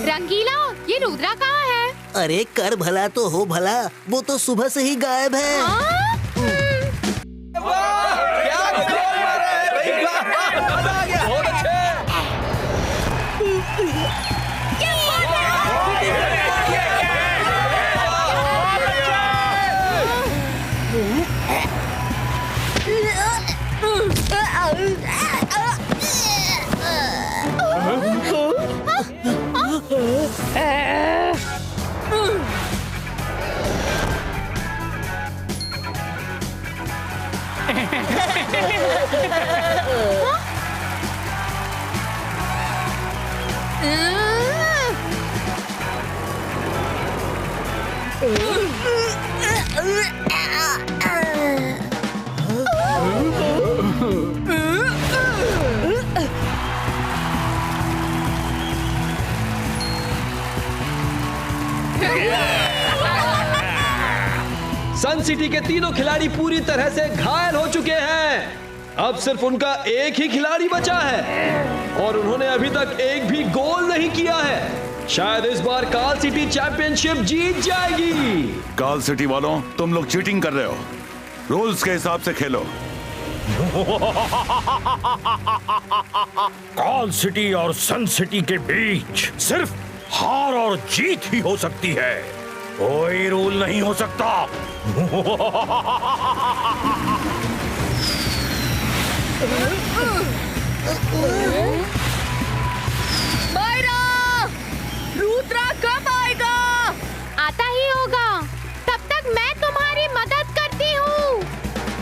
रंगीला, ये रुद्रा कहाँ है? अरे कर भला तो हो भला, वो तो सुबह से ही गायब है। सन सिटी के तीनों खिलाड़ी पूरी तरह से घायल हो चुके हैं। अब सिर्फ उनका एक ही खिलाड़ी बचा है और उन्होंने अभी तक एक भी गोल नहीं किया है। शायद इस बार काल सिटी चैंपियनशिप जीत जाएगी। काल सिटी वालों, तुम लोग चीटिंग कर रहे हो। रूल्स के हिसाब से खेलो। काल सिटी और सन सिटी के बीच सिर्फ हार और जीत ही हो सकती है, कोई रूल नहीं हो सकता। मायरा, रुद्रा कब आएगा? आता ही होगा। तब तक मैं तुम्हारी मदद करती हूँ।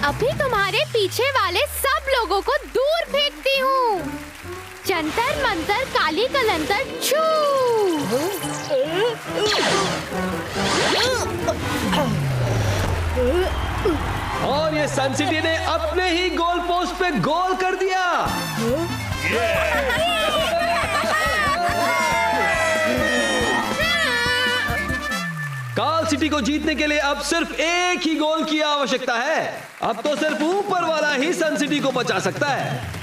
अभी तुम्हारे पीछे वाले सब लोगों को दूर फेंकती हूँ। जंतर मंतर काली कलंतर छू। और ये सन सिटी ने अपने ही गोल पोस्ट पे गोल कर दिया। काल सिटी को जीतने के लिए अब सिर्फ एक ही गोल की आवश्यकता है। अब तो सिर्फ ऊपर वाला ही सन सिटी को बचा सकता है।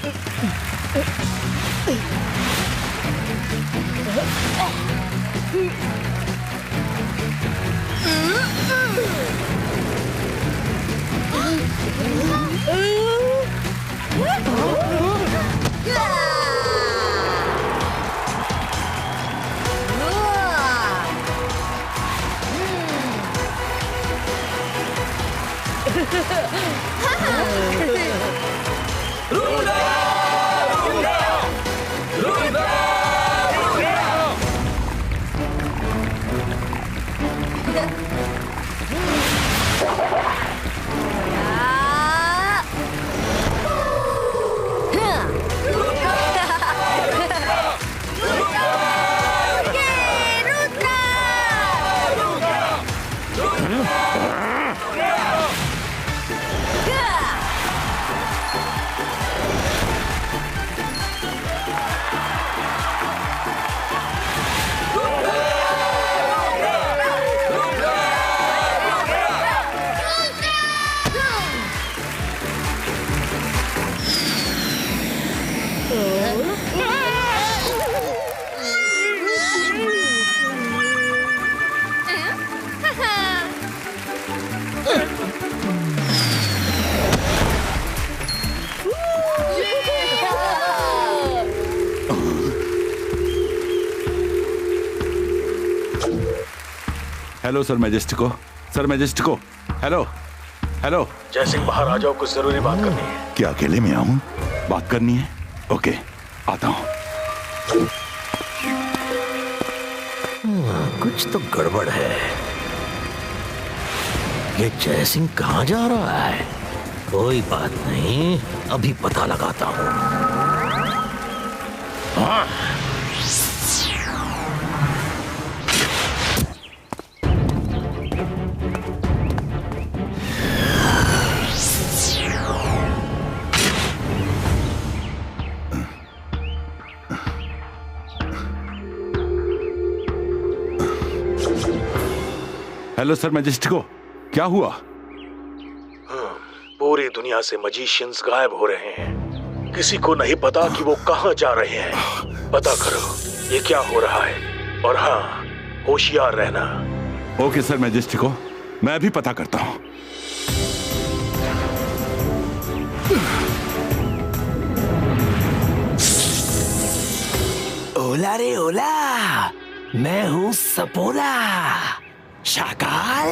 Hello sir Majestico, sir Majestico, hello hello. Jai Singh, बाहर आ जाओ, कुछ जरूरी बात करनी है। क्या अकेले में आऊं? बात करनी है? ओके, आता हूं। कुछ तो गड़बड़ है। ये जय सिंह कहाँ जा रहा है? कोई बात नहीं, अभी पता लगाता हूँ। हाँ। हेलो सर मैजेस्टिको, क्या हुआ? पूरी दुनिया से मजिशियंस गायब हो रहे हैं। किसी को नहीं पता कि वो कहाँ जा रहे हैं। पता करो ये क्या हो रहा है, और हाँ, होशियार रहना। ओके सर मैजेस्टिको, मैं भी पता करता हूँ। ओला रे ओला, मैं हूँ सपोला शाकाल।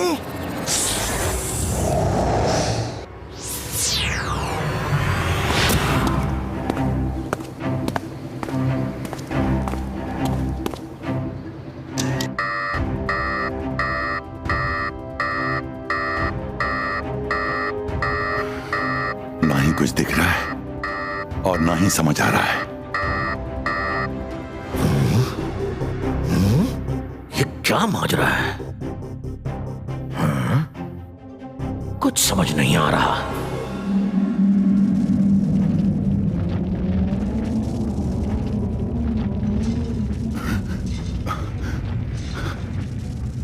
ना ही कुछ दिख रहा है और ना ही समझ आ रहा है। ये क्या माजरा है? कुछ समझ नहीं आ रहा।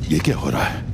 ये क्या हो रहा है?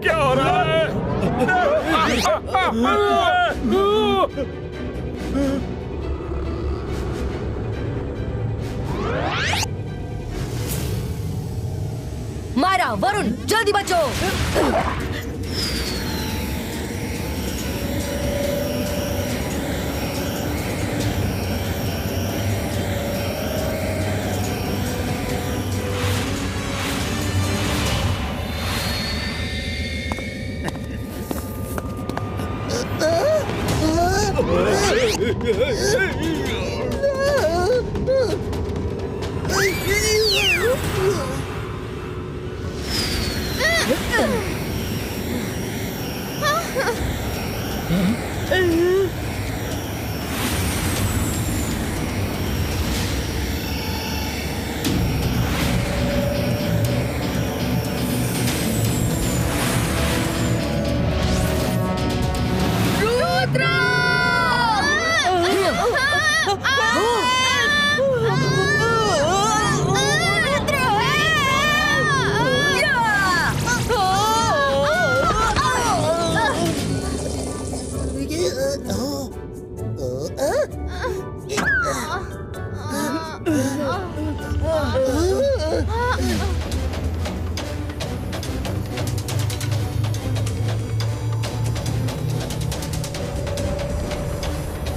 क्या हो रहा है? मारा वरुण, जल्दी बचो।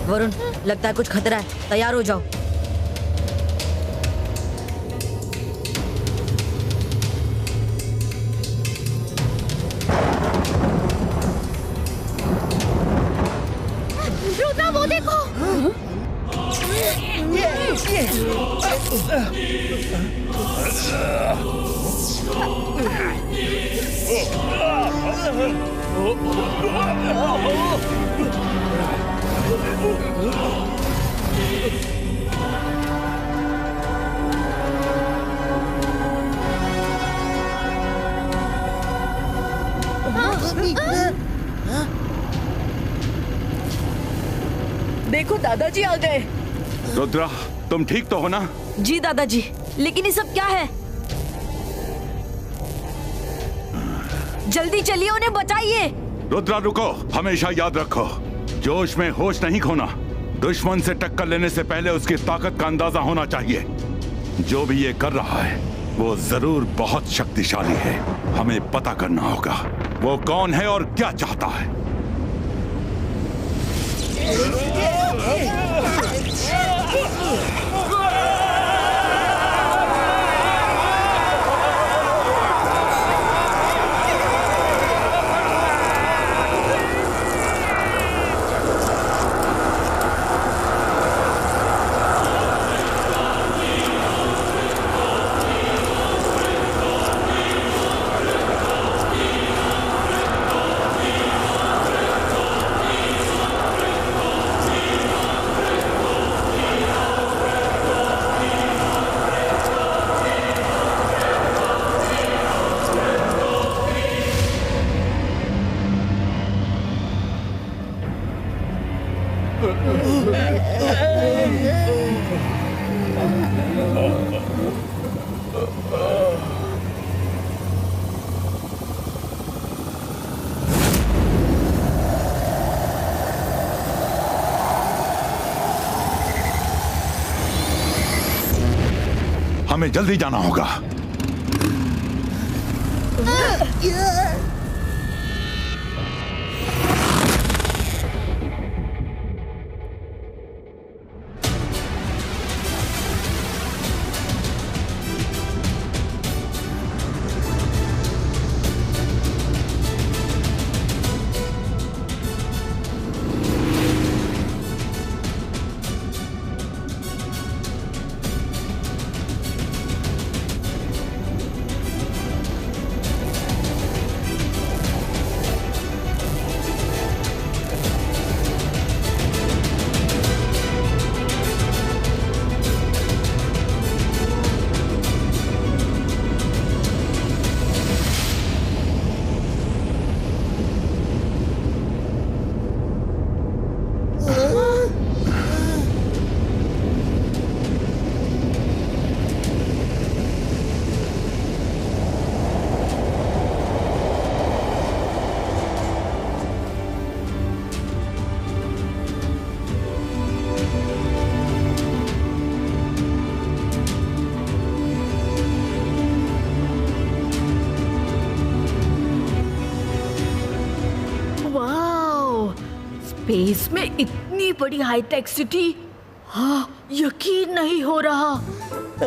वरुण, लगता है कुछ खतरा है, तैयार हो जाओ। रुद्रा, वो देखो। देखो दादाजी आ गए। रुद्रा, तुम ठीक तो हो ना? जी दादाजी, लेकिन ये सब क्या है? जल्दी चलिए, उन्हें बचाइए। रुद्रा रुको, हमेशा याद रखो, जोश में होश नहीं खोना। दुश्मन से टक्कर लेने से पहले उसकी ताकत का अंदाजा होना चाहिए। जो भी ये कर रहा है वो जरूर बहुत शक्तिशाली है। हमें पता करना होगा वो कौन है और क्या चाहता है। हमें जल्दी जाना होगा। स्पेस में इतनी बड़ी हाईटेक सिटी, हाँ यकीन नहीं हो रहा।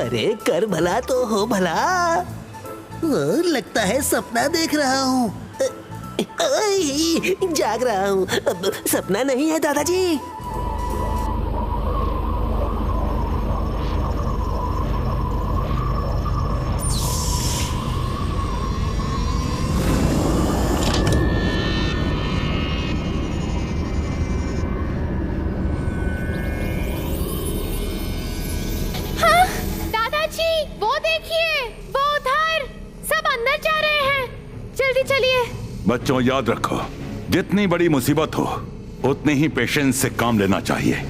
अरे कर भला तो हो भला। लगता है सपना देख रहा हूँ। जाग रहा हूँ, सपना नहीं है दादाजी। बच्चों याद रखो, जितनी बड़ी मुसीबत हो उतनी ही पेशेंस से काम लेना चाहिए।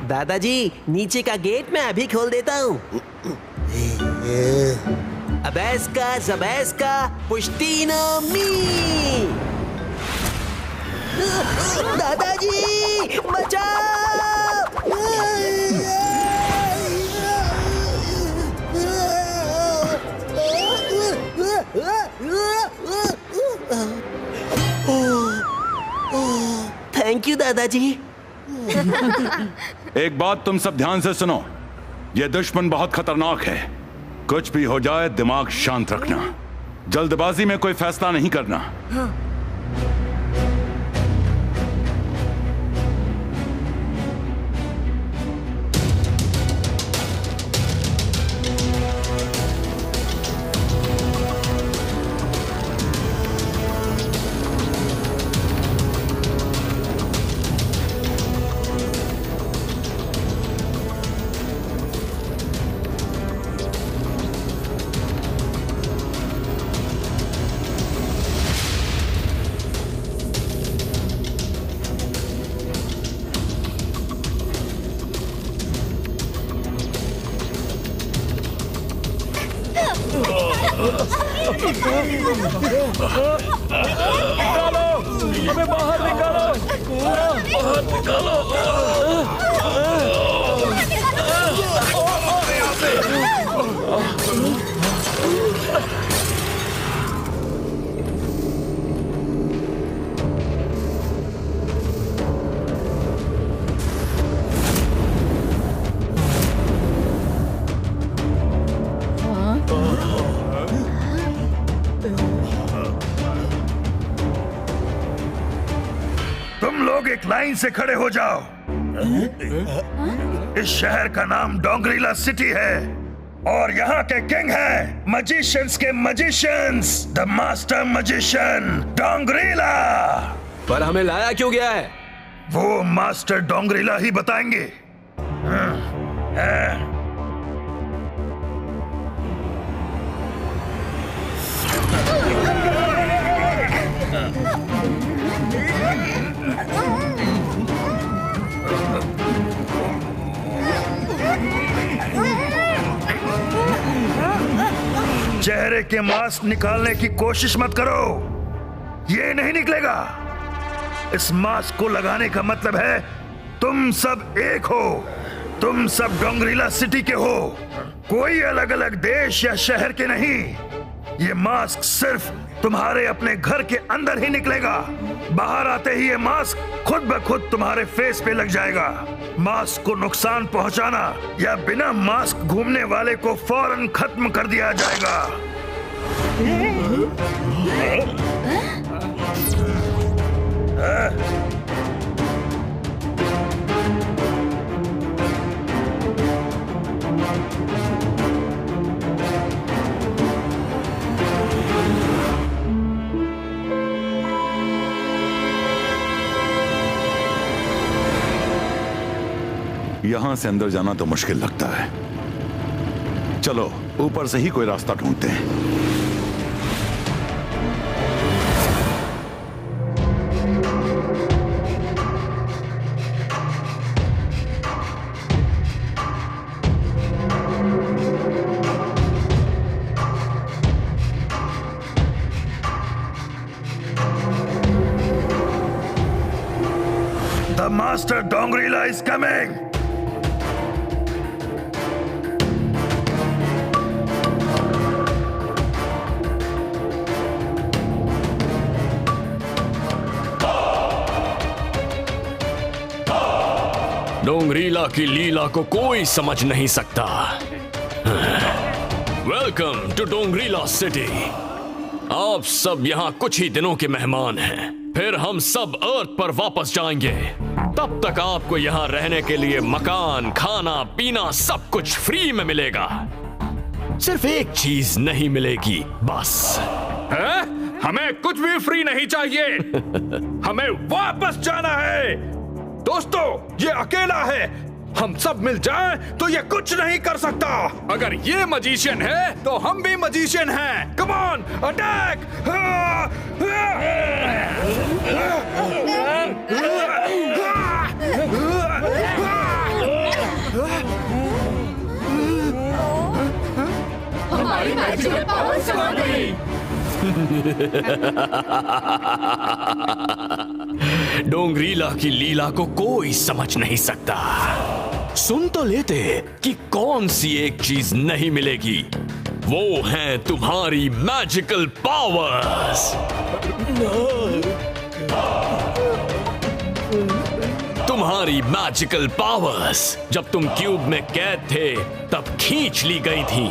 दादाजी, नीचे का गेट मैं अभी खोल देता हूँ। अबैस्का ज़बैस्का पुश्तीनो मी। दादाजी थैंक यू दादाजी। एक बात तुम सब ध्यान से सुनो, ये दुश्मन बहुत खतरनाक है। कुछ भी हो जाए दिमाग शांत रखना, जल्दबाजी में कोई फैसला नहीं करना। हाँ। हमें बाहर निकालो, बाहर निकालो। एक लाइन से खड़े हो जाओ। इस शहर का नाम डोंगरीला सिटी है और यहाँ के किंग हैं मजिशियंस के मजिशियंस, द मास्टर मजिशियन डोंगरीला। पर हमें लाया क्यों गया है? वो मास्टर डोंगरीला ही बताएंगे। चेहरे के मास्क निकालने की कोशिश मत करो, ये नहीं निकलेगा। इस मास्क को लगाने का मतलब है तुम सब एक हो, तुम सब डोंगरीला सिटी के हो, कोई अलग अलग देश या शहर के नहीं। ये मास्क सिर्फ तुम्हारे अपने घर के अंदर ही निकलेगा। बाहर आते ही ये मास्क खुद ब खुद तुम्हारे फेस पे लग जाएगा। मास्क को नुकसान पहुंचाना या बिना मास्क घूमने वाले को फौरन खत्म कर दिया जाएगा। यहां से अंदर जाना तो मुश्किल लगता है। चलो ऊपर से ही कोई रास्ता ढूंढते हैं। The Master Dongrila is coming. डोंगरीला की लीला को कोई समझ नहीं सकता। Welcome to Dongrila city. आप सब यहाँ कुछ ही दिनों के मेहमान हैं, फिर हम सब अर्थ पर वापस जाएंगे। तब तक आपको यहाँ रहने के लिए मकान, खाना, पीना सब कुछ फ्री में मिलेगा। सिर्फ एक चीज नहीं मिलेगी बस। है? हमें कुछ भी फ्री नहीं चाहिए। हमें वापस जाना है। दोस्तों, ये अकेला है, हम सब मिल जाएं तो ये कुछ नहीं कर सकता। अगर ये मजिशियन है तो हम भी मजिशियन हैं। Come on, attack! Magical power समाधि। डोंगरीला की लीला को कोई समझ नहीं सकता। सुन तो लेते कि कौन सी एक चीज नहीं मिलेगी, वो है तुम्हारी मैजिकल पावर्स। तुम्हारी मैजिकल पावर्स जब तुम क्यूब में कैद थे तब खींच ली गई थी,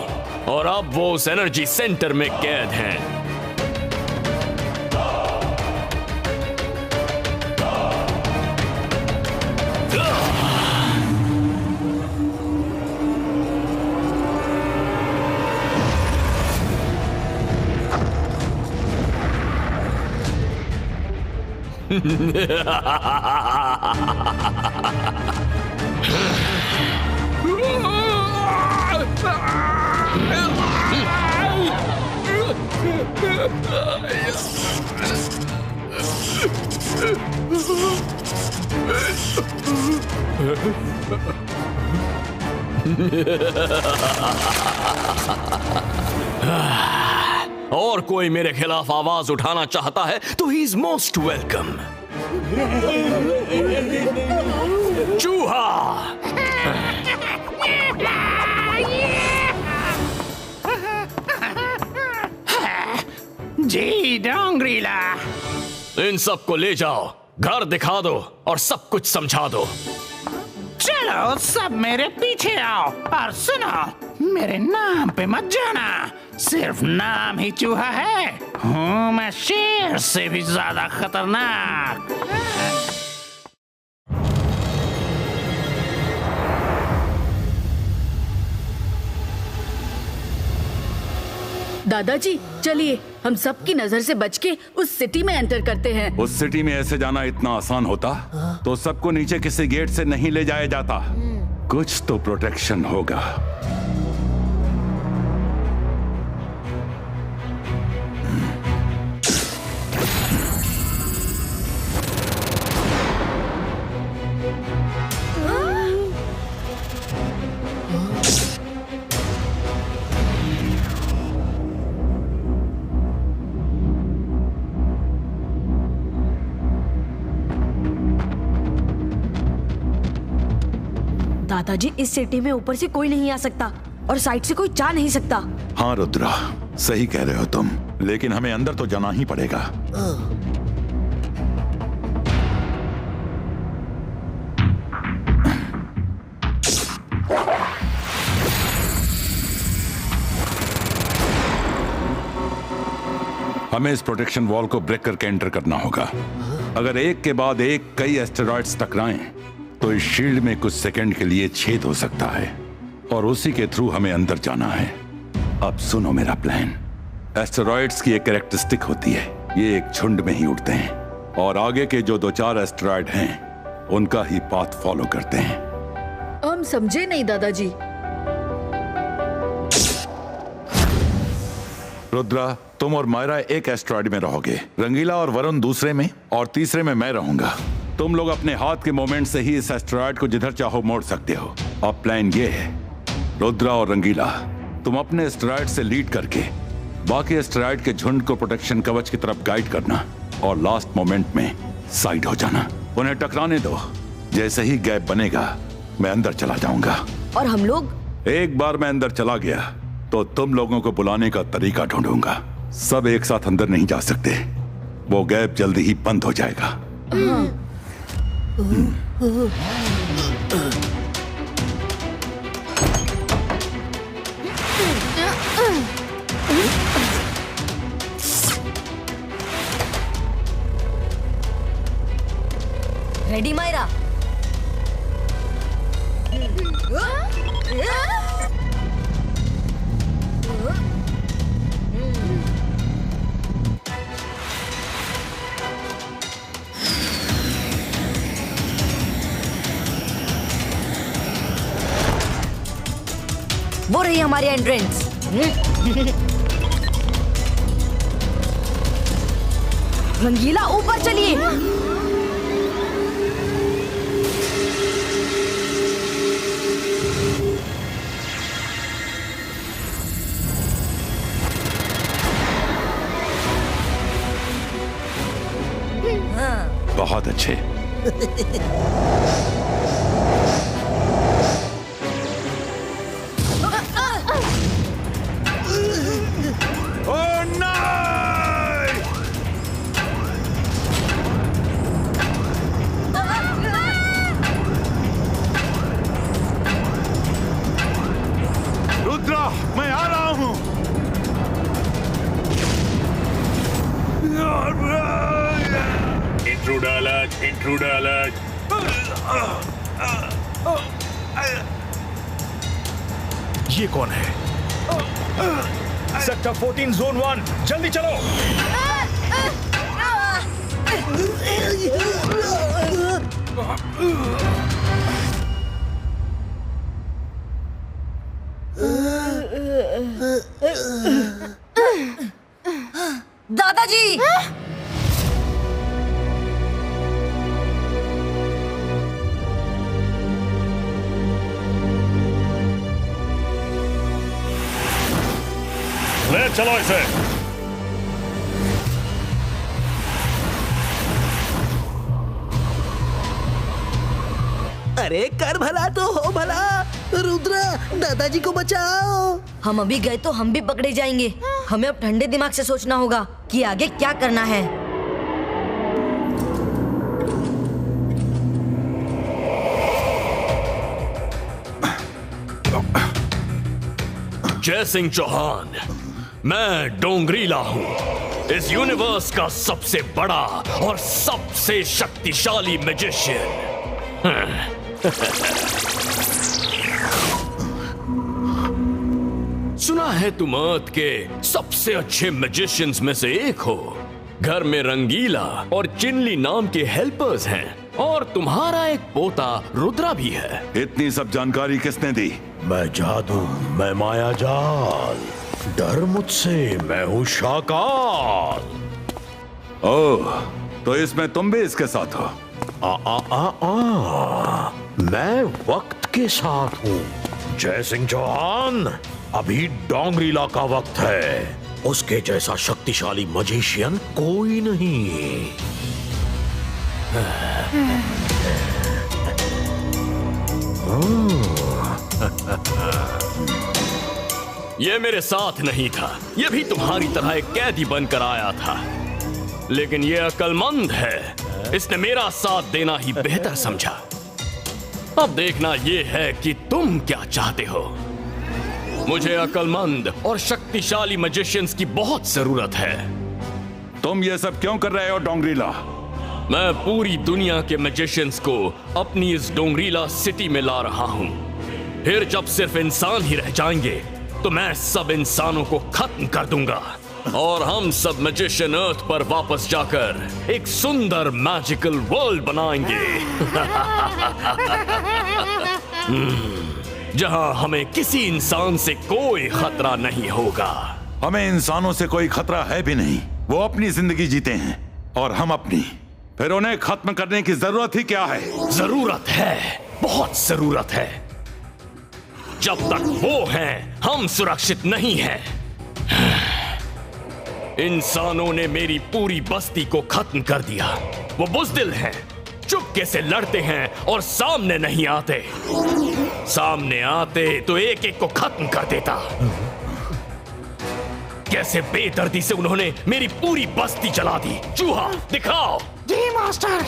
और अब वो उस एनर्जी सेंटर में कैद हैं। और कोई मेरे खिलाफ आवाज उठाना चाहता है तो ही इज मोस्ट वेलकम। चूहा। जी डोंगरीला। इन सबको ले जाओ, घर दिखा दो और सब कुछ समझा दो। चलो सब मेरे पीछे आओ और सुनो, मेरे नाम पे मत जाना, सिर्फ नाम ही चूहा है, हूँ मैं शेर से भी ज्यादा खतरनाक। दादाजी चलिए, हम सबकी नजर से बच के उस सिटी में एंटर करते हैं। उस सिटी में ऐसे जाना इतना आसान होता तो सबको नीचे किसी गेट से नहीं ले जाया जाता। कुछ तो प्रोटेक्शन होगा। दादाजी इस सिटी में ऊपर से कोई नहीं आ सकता और साइड से कोई जा नहीं सकता। हाँ रुद्रा, सही कह रहे हो तुम, लेकिन हमें अंदर तो जाना ही पड़ेगा। हमें इस प्रोटेक्शन वॉल को ब्रेक करके एंटर करना होगा। अगर एक के बाद एक कई एस्टेरॉइड्स टकराएं तो इस शील्ड में कुछ सेकंड के लिए छेद हो सकता है और उसी के थ्रू हमें अंदर जाना है। अब सुनो मेरा प्लान। एस्टेरॉइड्स की एक कैरेक्टरिस्टिक होती है, ये एक झुंड में ही उड़ते हैं और आगे के जो 2-4 एस्टेरॉइड हैं उनका ही पाथ फॉलो करते हैं। हम समझे नहीं दादाजी। रुद्रा, तुम और मायरा एक एस्टेरॉइड में रहोगे, रंगीला और वरुण दूसरे में और तीसरे में मैं रहूंगा। तुम लोग अपने हाथ के मोमेंट से ही इस एस्टेरॉइड को जिधर चाहो मोड़ सकते हो। अब प्लान ये है, रुद्रा और रंगीला तुम अपने एस्टेरॉइड से लीड करके बाकी एस्टेरॉइड के झुंड को प्रोटेक्शन कवच की तरफ गाइड करना और लास्ट मोमेंट में साइड हो जाना। उन्हें टकराने दो, जैसे ही गैप बनेगा मैं अंदर चला जाऊंगा। और हम लोग? एक बार मैं अंदर चला गया तो तुम लोगों को बुलाने का तरीका ढूंढूंगा। सब एक साथ अंदर नहीं जा सकते, वो गैप जल्दी ही बंद हो जाएगा। रेडी मायरा? वो रही हमारी एंट्रेंस। रंगीला ऊपर चलिए। बहुत अच्छे। ओह नहीं! रुद्रा, मैं आ रहा हूँ। Intruder alert. ये कौन है? सेक्टर 14 जोन 1, जल्दी चलो। दादाजी! ले चलो इसे। अरे कर भला तो हो भला। रुद्रा, दादाजी को बचाओ। हम अभी गए तो हम भी पकड़े जाएंगे। हमें अब ठंडे दिमाग से सोचना होगा कि आगे क्या करना है। जय सिंह चौहान, मैं डोंगरीला हूँ, इस यूनिवर्स का सबसे बड़ा और सबसे शक्तिशाली मैजिशियन। सुना है तुम अर्थ के सबसे अच्छे मैजिशियंस में से एक हो। घर में रंगीला और चिनली नाम के हेल्पर्स हैं और तुम्हारा एक पोता रुद्रा भी है। इतनी सब जानकारी किसने दी? मैं जादू, मैं माया जाल, डर मुझसे, मैं हूँ शाकाल। ओह, तो इसमें तुम भी इसके साथ हो? मैं वक्त के साथ हूँ। जय सिंह चौहान, अभी डोंगरीला का वक्त है। उसके जैसा शक्तिशाली मजिशियन कोई नहीं। ये मेरे साथ नहीं था, ये भी तुम्हारी तरह एक कैदी बनकर आया था, लेकिन ये अक्लमंद है, इसने मेरा साथ देना ही बेहतर समझा। अब देखना ये है कि तुम क्या चाहते हो। मुझे अक्लमंद और शक्तिशाली मैजिशियंस की बहुत जरूरत है। तुम ये सब क्यों कर रहे हो डोंगरीला? मैं पूरी दुनिया के मैजिशियंस को अपनी इस डोंगरीला सिटी में ला रहा हूँ। फिर जब सिर्फ इंसान ही रह जाएंगे तो मैं सब इंसानों को खत्म कर दूंगा और हम सब मैजिशियन अर्थ पर वापस जाकर एक सुंदर मैजिकल वर्ल्ड बनाएंगे। जहां हमें किसी इंसान से कोई खतरा नहीं होगा। हमें इंसानों से कोई खतरा है भी नहीं। वो अपनी जिंदगी जीते हैं और हम अपनी। फिर उन्हें खत्म करने की जरूरत ही क्या है? जरूरत है, बहुत जरूरत है। जब तक वो हैं, हम सुरक्षित नहीं हैं। इंसानों ने मेरी पूरी बस्ती को खत्म कर दिया। वो बुज़दिल हैं, चुपके से लड़ते हैं और सामने नहीं आते। सामने आते तो एक एक को खत्म कर देता। कैसे बेदर्दी से उन्होंने मेरी पूरी बस्ती जला दी। चूहा दिखाओ। जी मास्टर।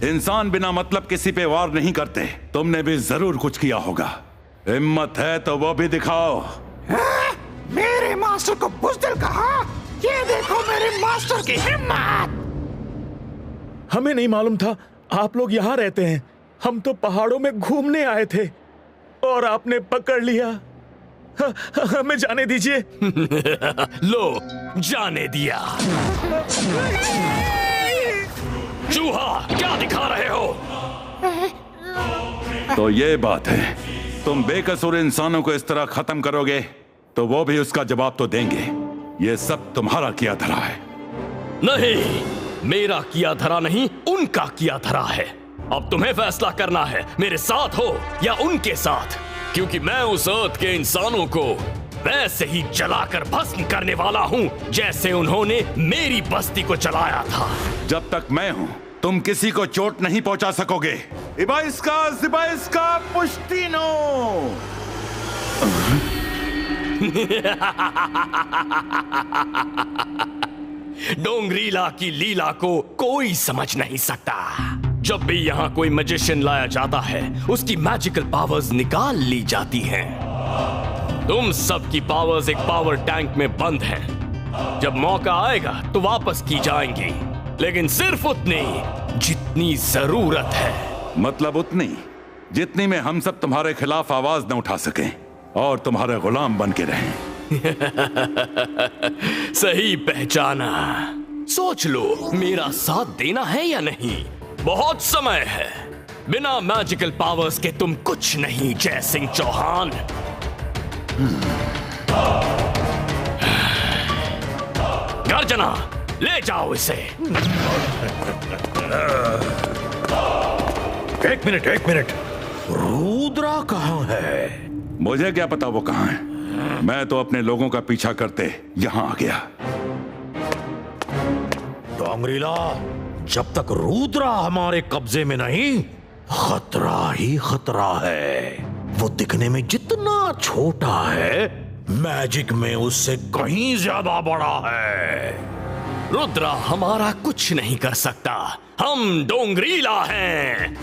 इंसान बिना मतलब किसी पे वार नहीं करते। तुमने भी जरूर कुछ किया होगा। हिम्मत है तो वो भी दिखाओ। मेरे मास्टर को बुज़दिल कहा? ये देखो मेरे मास्टर की हिम्मत। हमें नहीं मालूम था आप लोग यहाँ रहते हैं। हम तो पहाड़ों में घूमने आए थे और आपने पकड़ लिया। हमें जाने दीजिए। लो, जाने दिया। चूहा, क्या दिखा रहे हो? तो ये बात है, तुम बेकसूर इंसानों को इस तरह खत्म करोगे तो वो भी उसका जवाब तो देंगे। ये सब तुम्हारा किया धरा है। नहीं, मेरा किया धरा नहीं, उनका किया धरा है। अब तुम्हें फैसला करना है, मेरे साथ हो या उनके साथ, क्योंकि मैं उस अर्थ के इंसानों को वैसे ही जलाकर भस्म करने वाला हूँ जैसे उन्होंने मेरी बस्ती को जलाया था। जब तक मैं हूँ तुम किसी को चोट नहीं पहुंचा सकोगे। इबाइस्का पुष्टिनो। डोंगरीला की लीला को कोई समझ नहीं सकता। जब भी यहाँ कोई मैजिशियन लाया जाता है उसकी मैजिकल पावर्स निकाल ली जाती हैं। तुम सबकी पावर्स एक पावर टैंक में बंद हैं। जब मौका आएगा तो वापस की जाएंगी, लेकिन सिर्फ उतनी जितनी जरूरत है। मतलब उतनी जितनी में हम सब तुम्हारे खिलाफ आवाज न उठा सकें और तुम्हारे गुलाम बन के रहें। सही पहचाना। सोच लो, मेरा साथ देना है या नहीं? बहुत समय है। बिना मैजिकल पावर्स के तुम कुछ नहीं, जय सिंह चौहान। गर्जना, ले जाओ इसे। एक मिनट, रुद्रा कहाँ है? मुझे क्या पता वो कहाँ है। मैं तो अपने लोगों का पीछा करते यहाँ आ गया। डोंगरीला, जब तक रुद्रा हमारे कब्जे में नहीं, खतरा ही खतरा है। वो दिखने में जितना छोटा है, मैजिक में उससे कहीं ज्यादा बड़ा है। रुद्रा हमारा कुछ नहीं कर सकता। हम डोंगरीला हैं।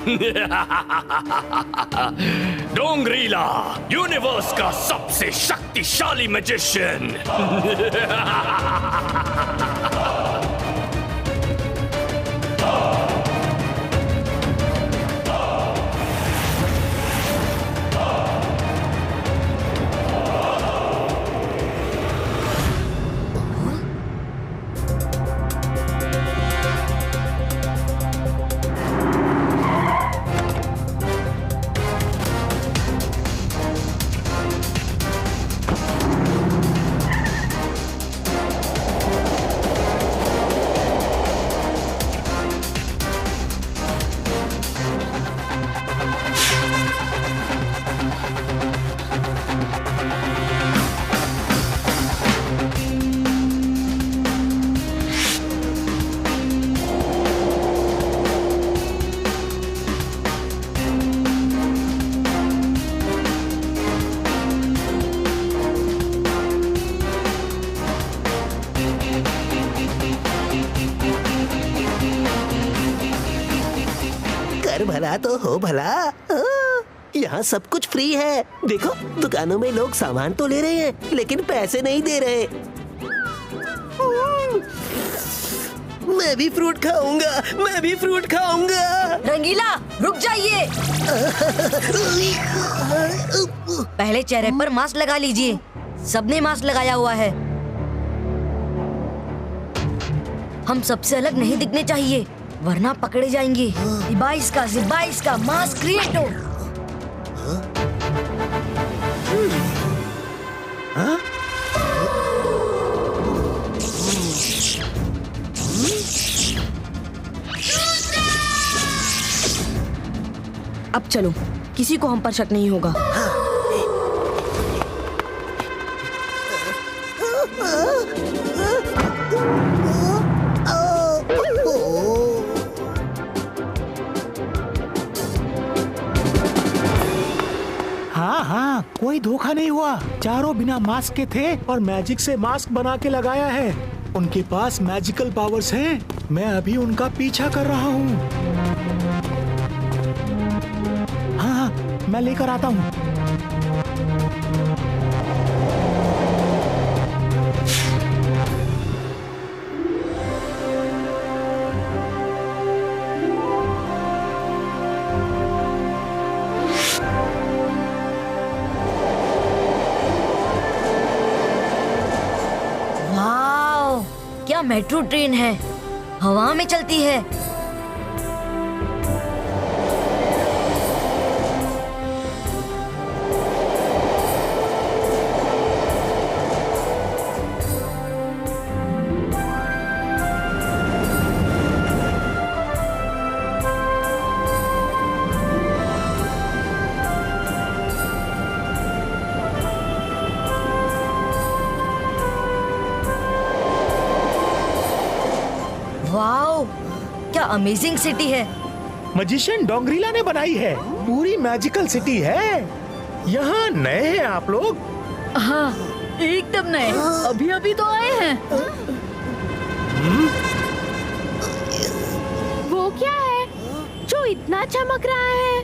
डोंगरीला, यूनिवर्स का सबसे शक्तिशाली मैजिशियन। भला तो हो भला। यहाँ सब कुछ फ्री है। देखो, दुकानों में लोग सामान तो ले रहे हैं लेकिन पैसे नहीं दे रहे। मैं भी फ्रूट खाऊंगा। रंगीला, रुक जाइए। पहले चेहरे पर मास्क लगा लीजिए। सबने मास्क लगाया हुआ है। हम सबसे अलग नहीं दिखने चाहिए, वरना पकड़े जाएंगे। इबाइस का मास्क क्रिएट हो। अब चलो, किसी को हम पर शक नहीं होगा। हाँ, कोई धोखा नहीं हुआ। चारों बिना मास्क के थे और मैजिक से मास्क बना के लगाया है। उनके पास मैजिकल पावर्स हैं। मैं अभी उनका पीछा कर रहा हूँ। हाँ, मैं लेकर आता हूँ। क्या मेट्रो ट्रेन है, हवा में चलती है। क्या अमेजिंग सिटी है। मजिशियन डोंगरीला ने बनाई है, पूरी मैजिकल सिटी है। यहाँ नए हैं आप लोग? हाँ, एकदम नए, अभी अभी तो आए हैं। वो क्या है जो इतना चमक रहा है?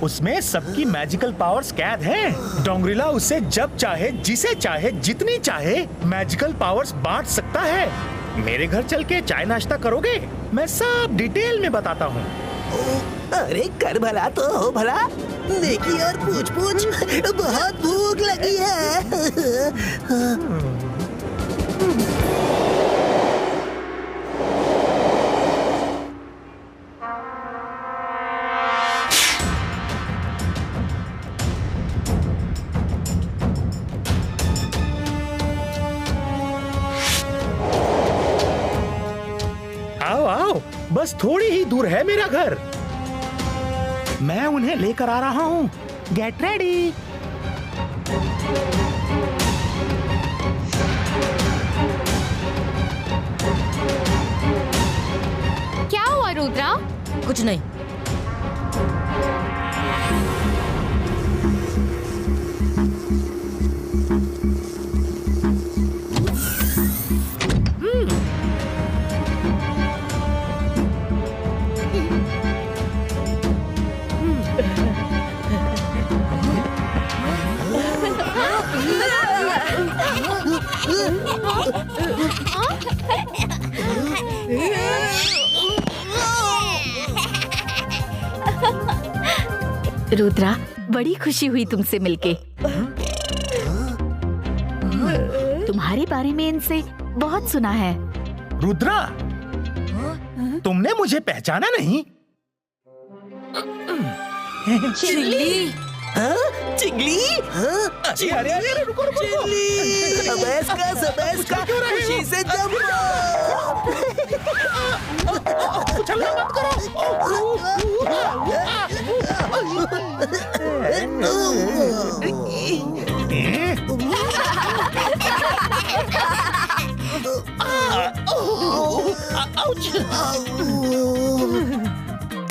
उसमें सबकी मैजिकल पावर्स कैद हैं। डोंगरीला उससे जब चाहे, जिसे चाहे, जितनी चाहे मैजिकल पावर्स बांट सकता है। मेरे घर चल के चाय नाश्ता करोगे? मैं सब डिटेल में बताता हूँ। अरे कर भला तो हो भला, देखिए और पूछ पूछ, बहुत भूख लगी है। आओ आओ, बस थोड़ी ही दूर है मेरा घर। मैं उन्हें लेकर आ रहा हूँ। Get ready. क्या हुआ रुद्रा? कुछ नहीं। रुद्रा, बड़ी खुशी हुई तुमसे मिलके। तुम्हारे बारे में इनसे बहुत सुना है। रुद्रा, तुमने मुझे पहचाना नहीं? चिंगली। हाँ? चिंगली? हाँ? अरे अरे अरे, रुको रुको रुको। सबैस का खुशी से जंप। उछलना मत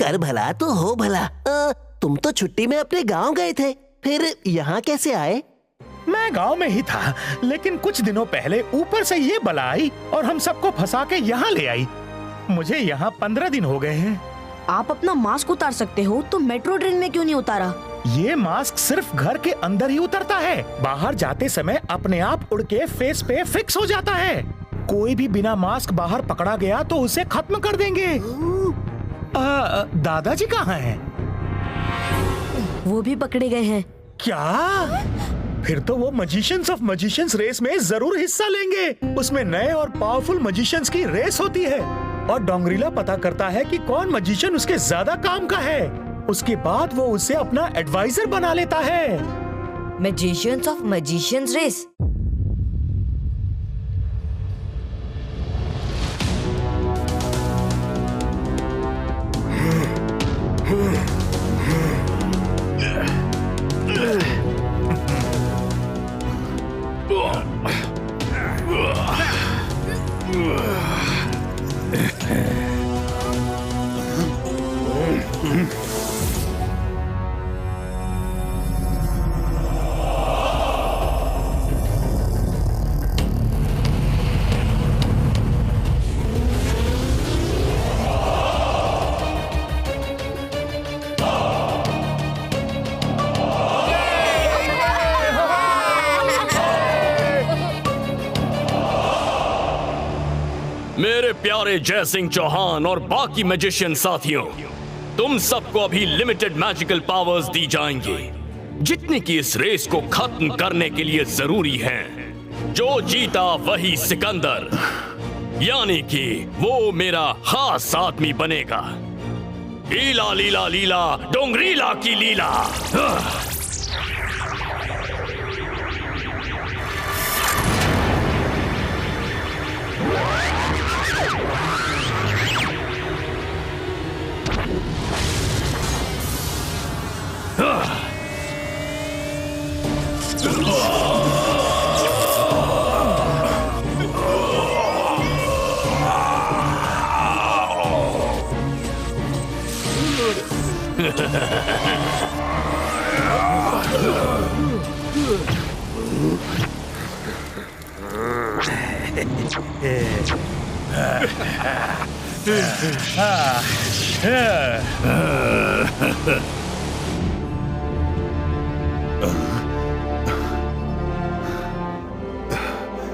कर भला तो हो भला। तुम तो छुट्टी में अपने गांव गए थे, फिर यहाँ कैसे आए? मैं गांव में ही था, लेकिन कुछ दिनों पहले ऊपर से ये बला आई और हम सबको फंसा के यहाँ ले आई। मुझे यहाँ 15 दिन हो गए हैं। आप अपना मास्क उतार सकते हो तो मेट्रो ट्रेन में क्यों नहीं उतारा? ये मास्क सिर्फ घर के अंदर ही उतरता है, बाहर जाते समय अपने आप उड़ के फेस पे फिक्स हो जाता है। कोई भी बिना मास्क बाहर पकड़ा गया तो उसे खत्म कर देंगे। दादाजी कहाँ हैं? वो भी पकड़े गए हैं। क्या? फिर तो वो मजिशियंस ऑफ मजिशियंस रेस में जरूर हिस्सा लेंगे। उसमें नए और पावरफुल मजिशियंस की रेस होती है और डोंगरीला पता करता है कि कौन मजिशियन उसके ज्यादा काम का है। उसके बाद वो उसे अपना एडवाइजर बना लेता है। Magicians of magicians race. मेरे प्यारे जय सिंह चौहान और बाकी मैजिशियन साथियों, तुम सबको अभी लिमिटेड मैजिकल पावर्स दी जाएंगी, जितने की इस रेस को खत्म करने के लिए जरूरी हैं। जो जीता वही सिकंदर, यानी कि वो मेरा खास आदमी बनेगा। लीला लीला लीला डोंगरीला की लीला।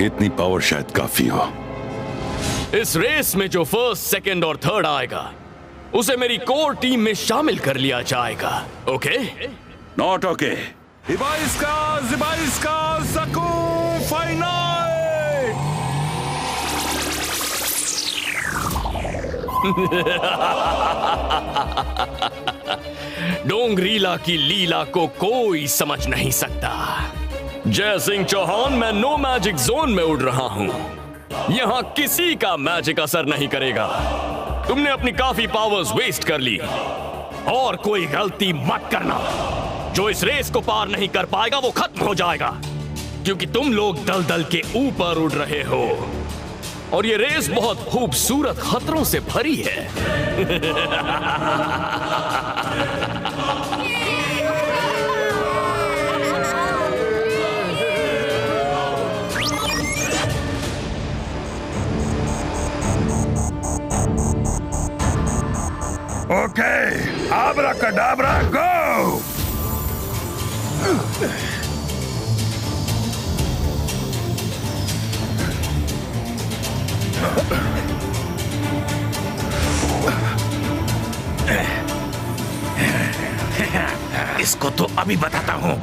इतनी पावर शायद काफी हो। इस रेस में जो फर्स्ट, सेकंड और थर्ड आएगा उसे मेरी कोर टीम में शामिल कर लिया जाएगा। ओके? Not okay. जिबाइस्का सकू फाइनल। डोंगरीला की लीला को कोई समझ नहीं सकता। जय सिंह चौहान, मैं नो मैजिक जोन में उड़ रहा हूं। यहां किसी का मैजिक असर नहीं करेगा। तुमने अपनी काफी पावर्स वेस्ट कर ली और कोई गलती मत करना। जो इस रेस को पार नहीं कर पाएगा वो खत्म हो जाएगा, क्योंकि तुम लोग दलदल के ऊपर उड़ रहे हो और ये रेस बहुत खूबसूरत खतरों से भरी है। ओके, आब्राकाडाब्रा, गो! इसको तो अभी बताता हूँ।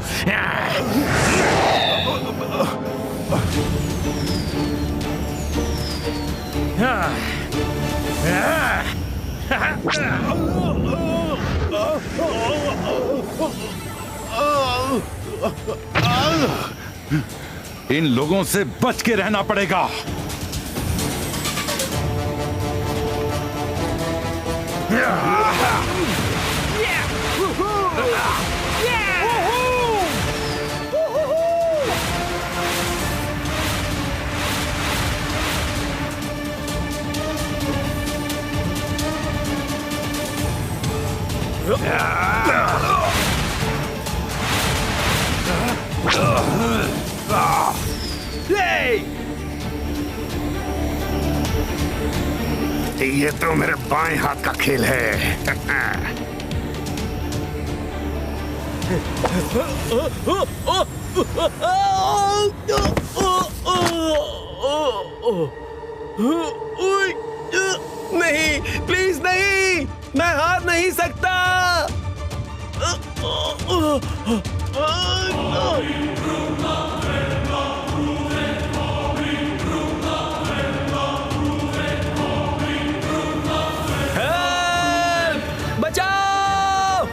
इन लोगों से बच के रहना पड़ेगा। ये तो मेरे बाएं हाथ का खेल है। नहीं, प्लीज नहीं, मैं हार नहीं सकता। बचाओ!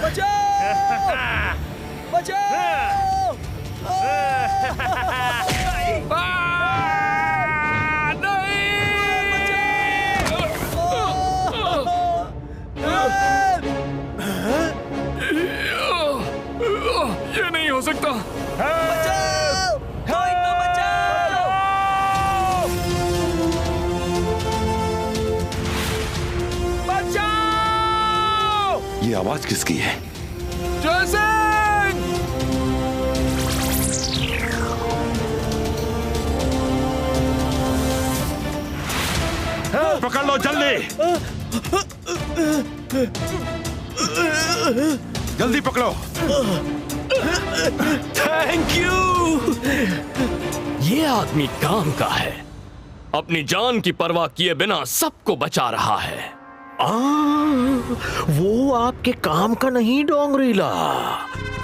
बचाओ! बचाओ! ये नहीं हो सकता। बचाओ! कोई तो बचाओ! बचाओ! ये आवाज किसकी है? जैसे पकड़ लो जल्दी, जल्दी पकड़ो। Thank you. ये आदमी काम का है, अपनी जान की परवाह किए बिना सबको बचा रहा है। वो आपके काम का नहीं डोंगरीला,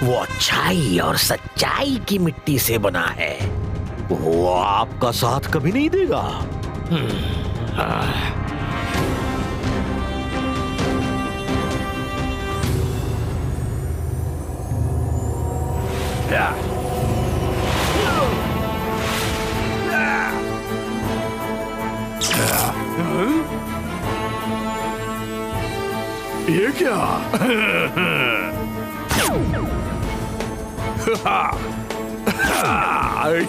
वो अच्छाई और सच्चाई की मिट्टी से बना है। वो आपका साथ कभी नहीं देगा। ये क्या?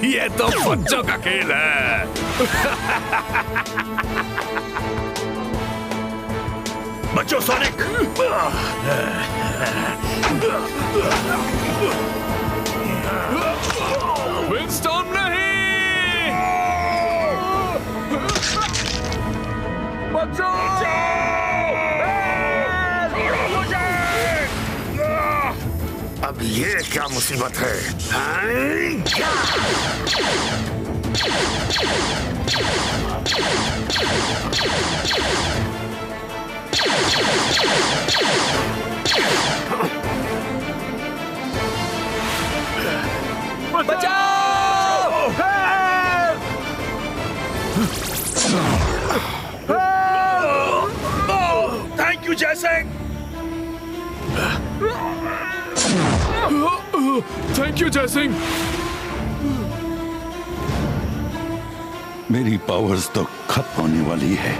ये तो बच्चों का खेल है। बच्चों, सोनिक! मुसीबत है। बचाओ! Thank you Jaisingh. Thank you Jaisingh. मेरी पावर्स तो खत्म होने वाली है।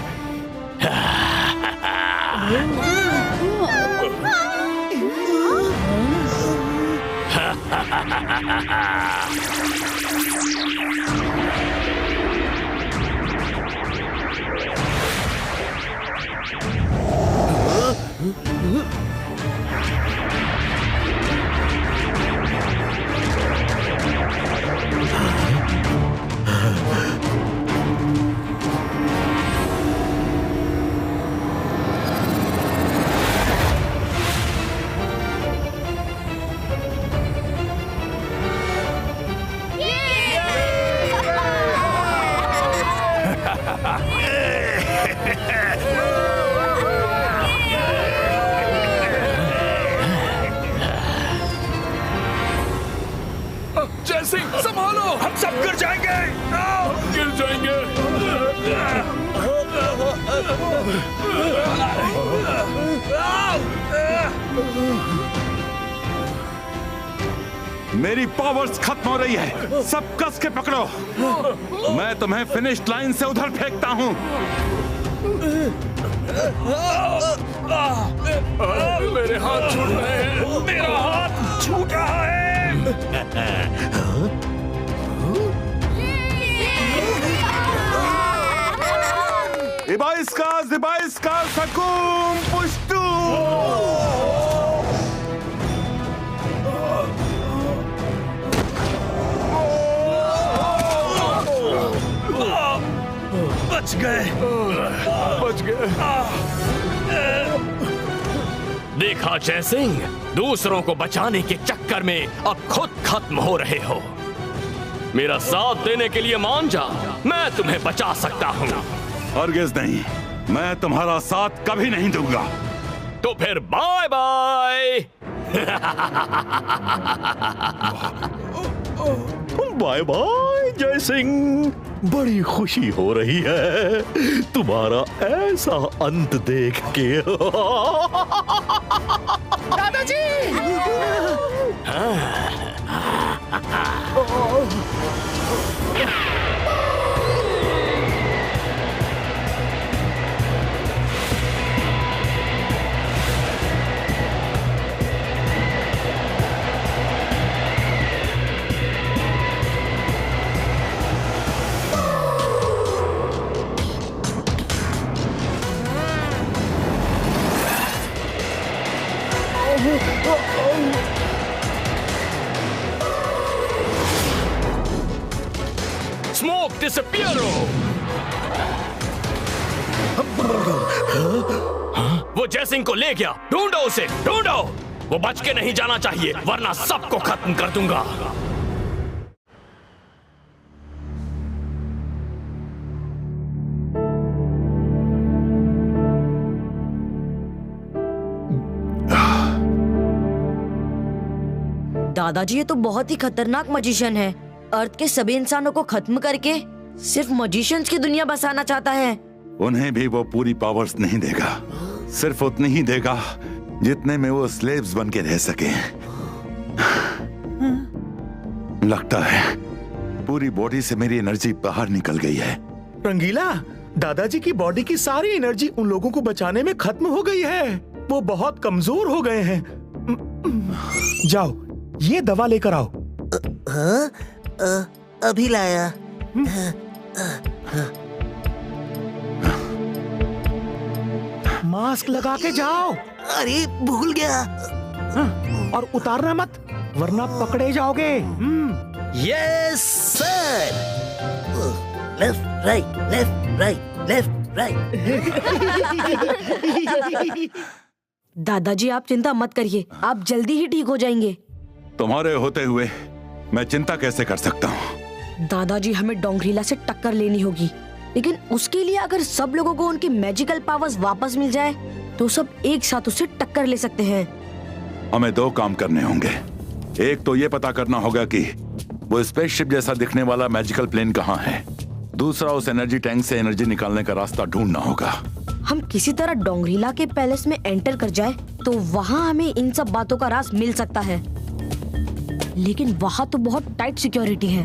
जयसिंह संभालो, हम सब गिर जाएंगे। गिर जाएंगे। मेरी पावर्स खत्म हो रही है। सब कस के पकड़ो। मैं तुम्हें फिनिश लाइन से उधर फेंकता हूँ। मेरे हाथ छूट रहे हैं। मेरा हाथ छूट रहा है। Ibaiska Sakum Pushtu! बच गए। देखा जयसिंह, दूसरों को बचाने के चक्कर में अब खुद खत्म हो रहे हो। मेरा साथ देने के लिए मान जा, मैं तुम्हें बचा सकता हूँ। हरगिज़ नहीं, मैं तुम्हारा साथ कभी नहीं दूंगा। तो फिर bye bye. Bye bye Jaisingh, बड़ी खुशी हो रही है तुम्हारा ऐसा अंत देख के। दादाजी! स्मोक डिसअपियरो। वो जयसिंह को ले गया। ढूंढो उसे, ढूंढो। वो बच के नहीं जाना चाहिए, वरना सबको खत्म कर दूंगा। दादाजी, ये तो बहुत ही खतरनाक मजिशियन है। अर्थ के सभी इंसानों को खत्म करके सिर्फ मजिशियंस की दुनिया बसाना चाहता है। उन्हें भी वो पूरी पावर्स नहीं देगा, सिर्फ उतनी ही देगा जितने में वो स्लेव्स बन के रह सके। लगता है पूरी बॉडी से मेरी एनर्जी बाहर निकल गई है। रंगीला, दादाजी की बॉडी की सारी एनर्जी उन लोगों को बचाने में खत्म हो गई है। वो बहुत कमजोर हो गए हैं। जाओ, ये दवा लेकर आओ। अभी लाया। मास्क लगा के जाओ। अरे भूल गया। और उतारना मत, वरना पकड़े जाओगे। Yes sir. Left right, left right, left right. दादाजी, आप चिंता मत करिए, आप जल्दी ही ठीक हो जाएंगे। तुम्हारे होते हुए मैं चिंता कैसे कर सकता हूँ? दादाजी, हमें डोंगरीला से टक्कर लेनी होगी, लेकिन उसके लिए अगर सब लोगों को उनकी मैजिकल पावर्स वापस मिल जाए तो सब एक साथ उससे टक्कर ले सकते हैं। हमें 2 काम करने होंगे। एक तो ये पता करना होगा कि वो स्पेसशिप जैसा दिखने वाला मैजिकल प्लेन कहाँ है। दूसरा, उस एनर्जी टैंक से एनर्जी निकालने का रास्ता ढूंढना होगा। हम किसी तरह डोंगरीला के पैलेस में एंटर कर जाए तो वहाँ हमें इन सब बातों का राज मिल सकता है, लेकिन वहाँ तो बहुत टाइट सिक्योरिटी है।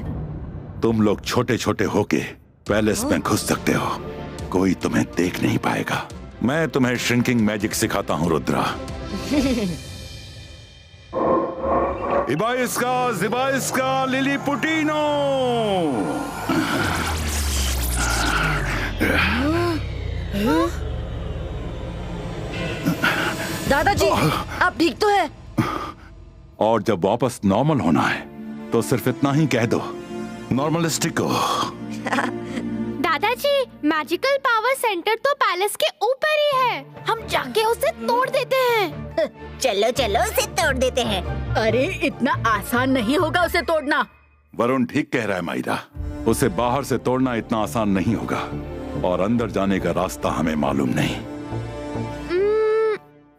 तुम लोग छोटे छोटे होके पैलेस में घुस सकते हो, कोई तुम्हें देख नहीं पाएगा। मैं तुम्हें श्रिंकिंग मैजिक सिखाता हूँ रुद्रा। इबाइस्का, जिबाइस्का, लिलीपुटीनो। दादाजी, आप ठीक तो है? और जब वापस नॉर्मल होना है तो सिर्फ इतना ही कह दो, नॉर्मलिस्टिक को। दादाजी, मैजिकल पावर सेंटर तो पैलेस के ऊपर ही है, हम जाके उसे तोड़ देते हैं। चलो चलो उसे तोड़ देते हैं। अरे इतना आसान नहीं होगा उसे तोड़ना। वरुण ठीक कह रहा है मायरा, उसे बाहर से तोड़ना इतना आसान नहीं होगा और अंदर जाने का रास्ता हमें मालूम नहीं।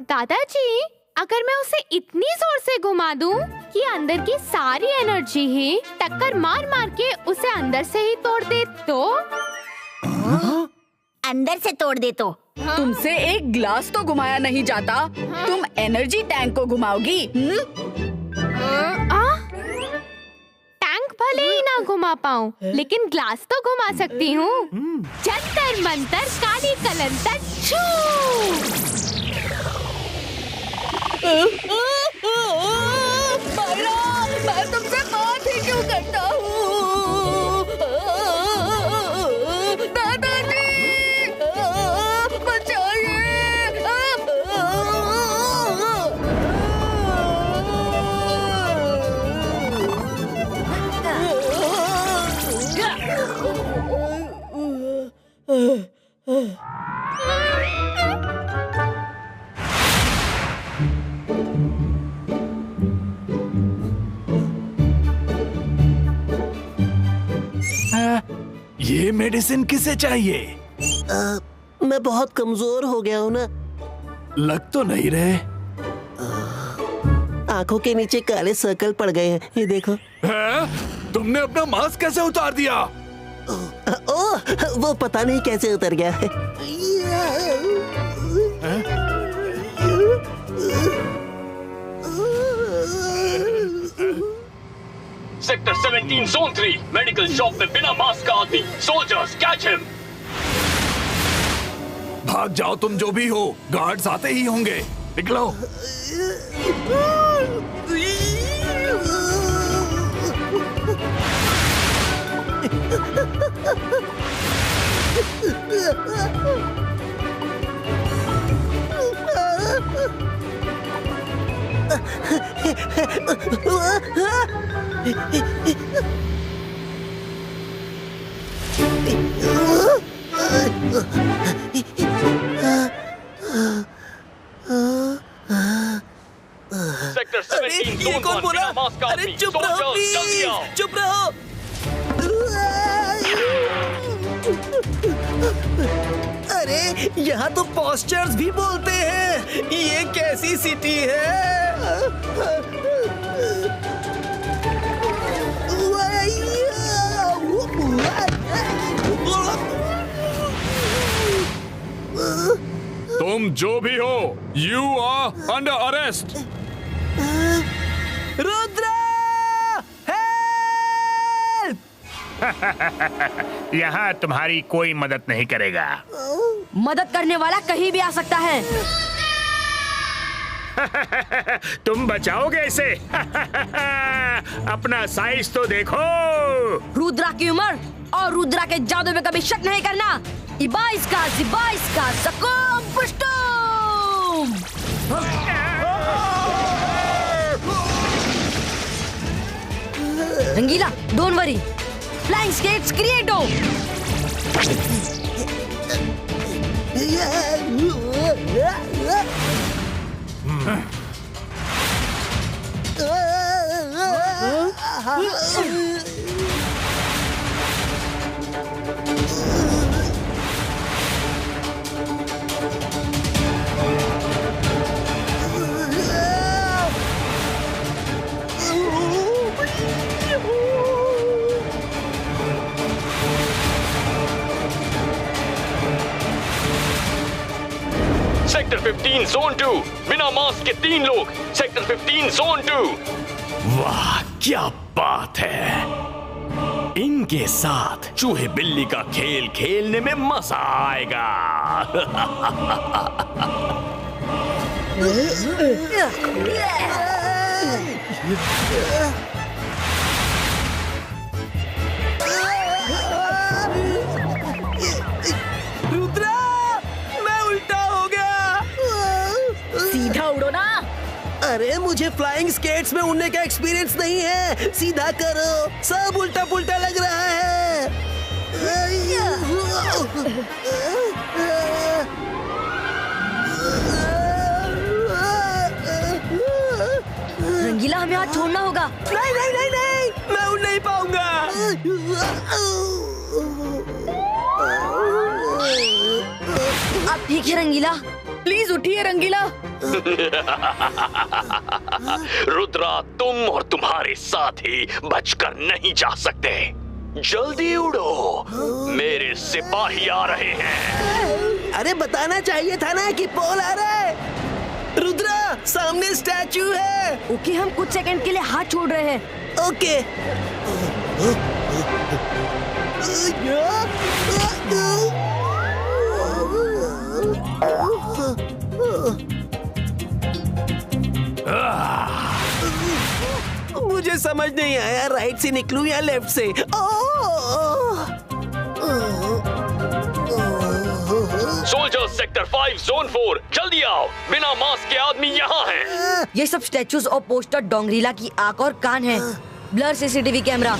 दादाजी, अगर मैं उसे इतनी जोर से घुमा दूं कि अंदर की सारी एनर्जी ही टक्कर मार मार के उसे अंदर से ही तोड़ दे तो? अंदर से तोड़ दे तो? तुमसे एक ग्लास तो घुमाया नहीं जाता, तुम एनर्जी टैंक को घुमाओगी? टैंक भले ही ना घुमा पाऊं, लेकिन ग्लास तो घुमा सकती हूँ। जंतर मंतर काली कलंतर छू। मैं तुमसे बात ही क्यों करता हूँ? दादाजी, बचाइए। ये मेडिसिन किसे चाहिए? मैं बहुत कमजोर हो गया हूँ ना। लग तो नहीं रहे। आंखों के नीचे काले सर्कल पड़ गए हैं, ये देखो। है? तुमने अपना मास्क कैसे उतार दिया? ओह, वो पता नहीं कैसे उतर गया है। सेक्टर 17 जोन 3 मेडिकल शॉप में बिना मास्क का आदमी। Soldiers catch him. भाग जाओ तुम जो भी हो, गार्ड्स आते ही होंगे। निकलो। सेक्टर 17 ये कौन बोला? अरे चुप रहो प्लीज, चुप रहो। अरे यहाँ तो पोस्चर्स भी बोलते हैं। ये कैसी सिटी है? तुम जो भी हो, you are under arrest. Rudra, यहाँ तुम्हारी कोई मदद नहीं करेगा। मदद करने वाला कहीं भी आ सकता है। तुम बचाओगे इसे? अपना साइज तो देखो। रुद्रा की उम्र और रुद्रा के जादू में कभी शक नहीं करना। इबाइस्का, जिबाइस्का, सकोम पुष्टुम। Rangeela, don't worry, flying skates क्रिएटो। सेक्टर 15 जोन 2, बिना मास्क के 3 लोग। सेक्टर 15 जोन 2। वाह क्या बात है, इनके साथ चूहे बिल्ली का खेल खेलने में मजा आएगा। रुद्रा, मैं उल्टा हो गया। सीधा उड़ो ना। अरे मुझे फ्लाइंग स्केट्स में उड़ने का एक्सपीरियंस नहीं है, सीधा करो, सब उल्टा पुल्टा लग रहा है। रंगीला, हमें आज छोड़ना होगा। नहीं नहीं नहीं नहीं, मैं उड़ नहीं पाऊंगा। आप ठीक है रंगीला? प्लीज उठिए रंगीला। रुद्रा, तुम और तुम्हारे साथी बचकर नहीं जा सकते। जल्दी उड़ो, मेरे सिपाही आ रहे हैं। अरे बताना चाहिए था ना कि पोल आ रहा है। रुद्रा, सामने स्टैचू है। ओके, हम कुछ सेकंड के लिए हाथ छोड़ रहे हैं। ओके। मुझे समझ नहीं आया, राइट से निकलूं या लेफ्ट से। सोल्जर सेक्टर 5 जोन 4, जल्दी आओ, बिना मास्क के आदमी यहाँ हैं। ये सब स्टैचूज और पोस्टर डोंगरीला की आंख और कान है। Blur CCTV camera.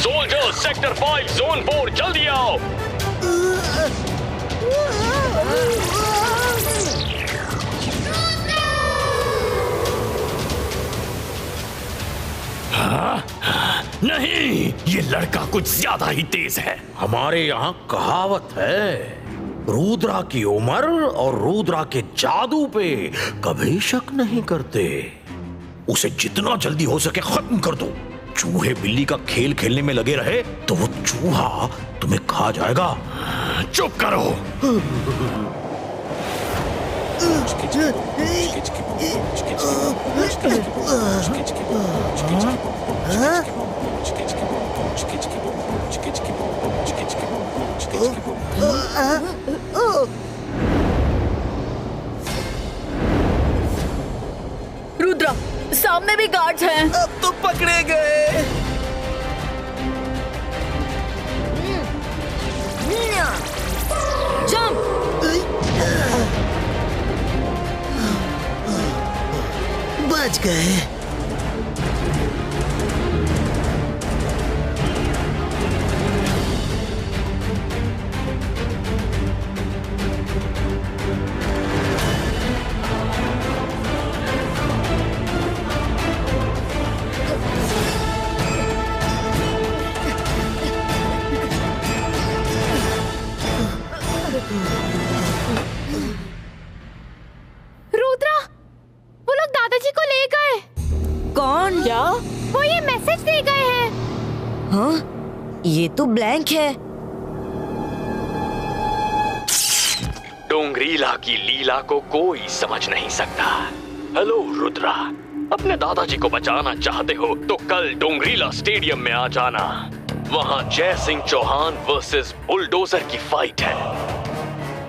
Soldier sector 5 zone 4, जल्दी आओ। नहीं, ये लड़का कुछ ज्यादा ही तेज है। हमारे यहाँ कहावत है, रुद्रा की उम्र और रुद्रा के जादू पे कभी शक नहीं करते। उसे जितना जल्दी हो सके खत्म कर दो। चूहे बिल्ली का खेल खेलने में लगे रहे तो वो चूहा तुम्हें खा जाएगा। चुप करो। रुद्रा, सामने भी गार्ड्स हैं। अब तो पकड़े गए। जंप। बच गए। रुद्रा, वो लोग दादाजी को ले गए। कौन? क्या? वो ये मैसेज दे गए हैं। हाँ, ये तो ब्लैंक है। डोंगरीला की लीला को कोई समझ नहीं सकता। हेलो रुद्रा, अपने दादाजी को बचाना चाहते हो तो कल डोंगरीला स्टेडियम में आ जाना। वहाँ जय सिंह चौहान वर्सेस बुलडोजर की फाइट है।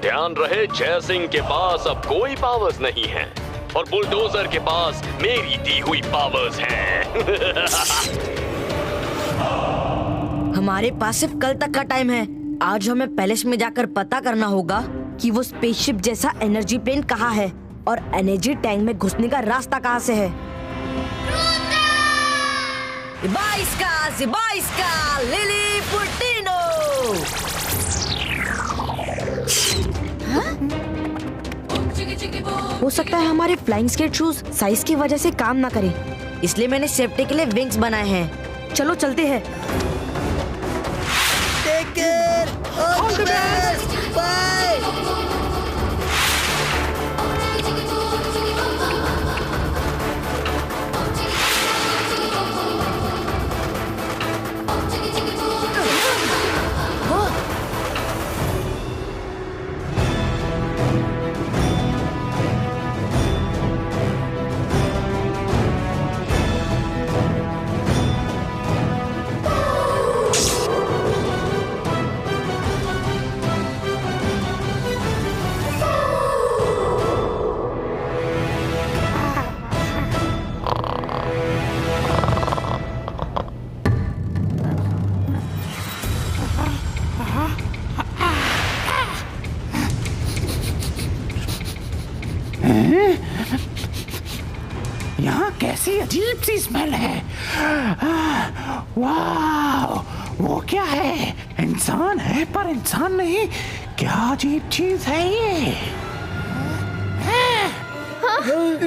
ध्यान रहे, जय सिंह के पास अब कोई पावर्स नहीं है और बुलडोजर के पास मेरी दी हुई पावर्स हैं। हमारे पास सिर्फ कल तक का टाइम है। आज हमें पैलेस में जाकर पता करना होगा कि वो स्पेसशिप जैसा एनर्जी प्लेन कहाँ है और एनर्जी टैंक में घुसने का रास्ता कहाँ से है। Zibaiska, Lilliputino! हो सकता है हमारे फ्लाइंग स्केट शूज साइज की वजह से काम ना करे, इसलिए मैंने सेफ्टी के लिए विंग्स बनाए हैं। चलो चलते हैं। Take care, all the best, bye. यहाँ कैसी अजीब सी स्मेल है। वाह, वो क्या है? इंसान है पर इंसान नहीं। क्या अजीब चीज है ये?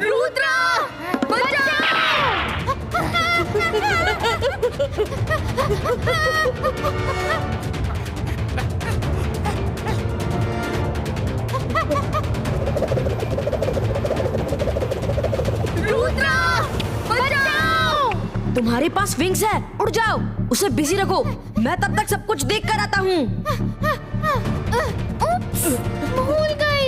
रुद्रा, तुम्हारे पास विंग्स है, उड़ जाओ, उसे बिजी रखो। मैं तब तक सब कुछ देख कर आता हूँ। भूल गई।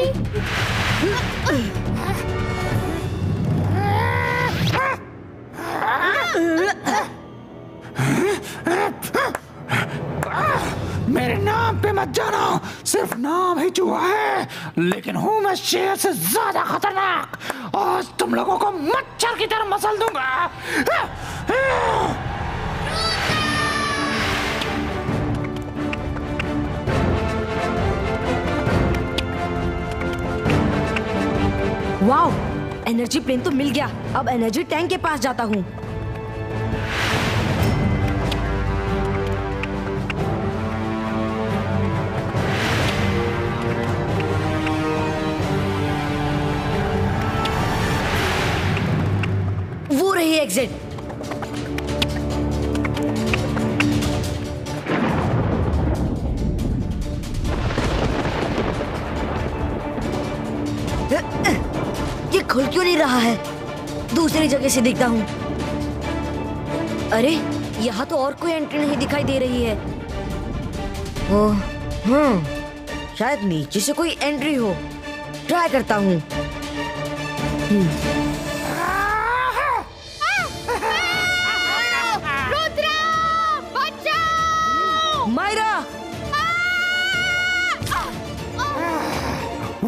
मेरे नाम पे मत जाना, सिर्फ नाम ही चूहा है, लेकिन हूँ मैं शेर से ज्यादा खतरनाक। आज तुम लोगों को मच्छर की तरह मसल दूंगा। वाओ, एनर्जी प्लेन तो मिल गया। अब एनर्जी टैंक के पास जाता हूँ। वो रही एग्जिट। ये खुल क्यों नहीं रहा है? दूसरी जगह से देखता हूँ। अरे, यहाँ तो और कोई एंट्री नहीं दिखाई दे रही है। ओह, शायद नीचे से कोई एंट्री हो। ट्राई करता हूँ। Myra!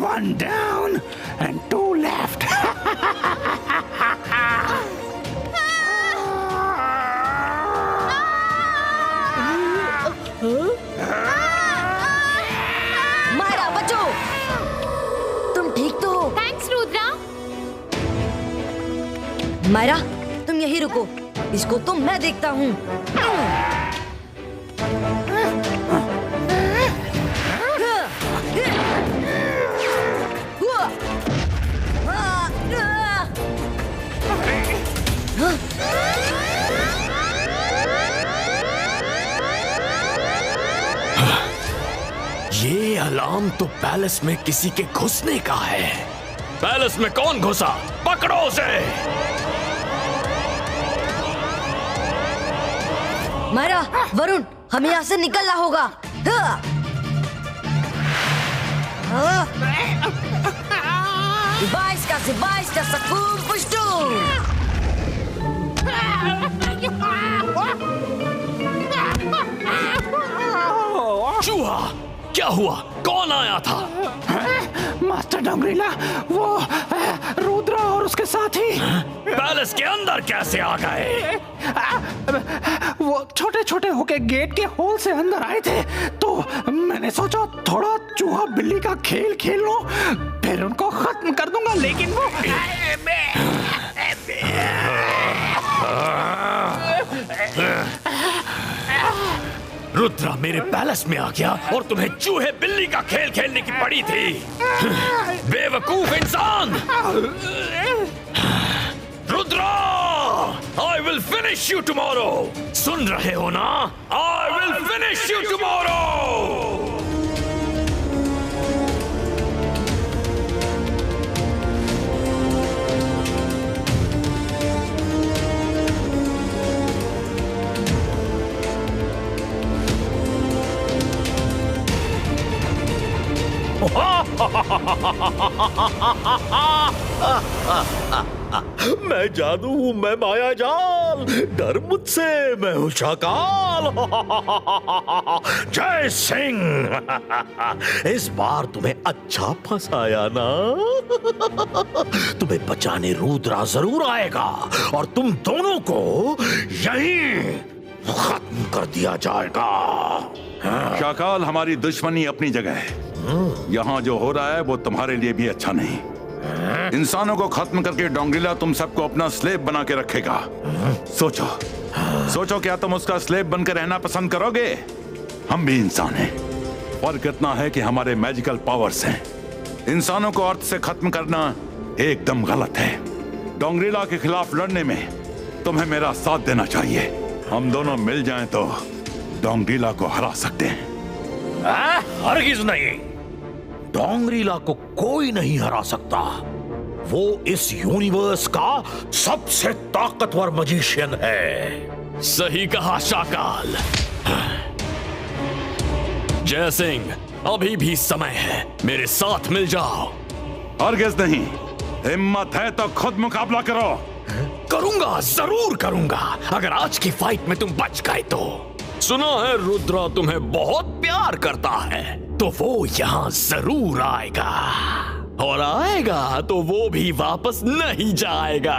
One down and two left. Myra, बचो! तुम ठीक तो हो? थैंक्स रुद्रा। मायरा, तुम यहीं रुको। इसको तो मैं देखता हूँ। ये अलार्म तो पैलेस में किसी के घुसने का है। पैलेस में कौन घुसा? पकड़ो उसे। मायरा, वरुण, हमें यहाँ से निकलना होगा। Zibaiska, Sakum Pushtu! चूहा, क्या हुआ? कौन आया था? मास्टर डोंगरीला, वो रुद्रा और उसके साथी पैलेस के अंदर कैसे आ गए? वो छोटे छोटे होके गेट के होल से अंदर आए थे, तो मैंने सोचा थोड़ा चूहा बिल्ली का खेल खेल लो, फिर उनको खत्म कर दूंगा, लेकिन वो रुद्रा मेरे पैलेस में आ गया और तुम्हें चूहे बिल्ली का खेल खेलने की पड़ी थी। बेवकूफ इंसान। Rudra, I will finish you tomorrow. सुन रहे हो ना? I will finish you tomorrow. मैं जादू हूँ, मैं माया जाल, डर मुझसे, मैं हूँ शाकाल। जय सिंह। इस बार तुम्हें अच्छा फंसाया ना? तुम्हें बचाने रुद्रा जरूर आएगा और तुम दोनों को यहीं खत्म कर दिया जाएगा। शाकाल, हमारी दुश्मनी अपनी जगह है। यहाँ जो हो रहा है वो तुम्हारे लिए भी अच्छा नहीं। इंसानों को खत्म करके डोंगरीला तुम सबको अपना स्लेव बना के रखेगा। सोचो सोचो, क्या तुम उसका स्लेव बनकर रहना पसंद करोगे? हम भी इंसान हैं। फर्क इतना है कि हमारे मैजिकल पावर्स हैं। इंसानों को अर्थ से खत्म करना एकदम गलत है। डोंगरीला के खिलाफ लड़ने में तुम्हें मेरा साथ देना चाहिए। हम दोनों मिल जाएं तो डोंगरीला को हरा सकते हैं। हरगिज नहीं। डोंगरीला को कोई नहीं हरा सकता। वो इस यूनिवर्स का सबसे ताकतवर मजिशियन है। सही कहा शाकाल। जय सिंह, अभी भी समय है, मेरे साथ मिल जाओ। हरगिज नहीं। हिम्मत है तो खुद मुकाबला करो। करूंगा, जरूर करूंगा, अगर आज की फाइट में तुम बच गए तो। सुना है रुद्रा तुम्हें बहुत प्यार करता है, तो वो यहाँ जरूर आएगा, और आएगा तो वो भी वापस नहीं जाएगा।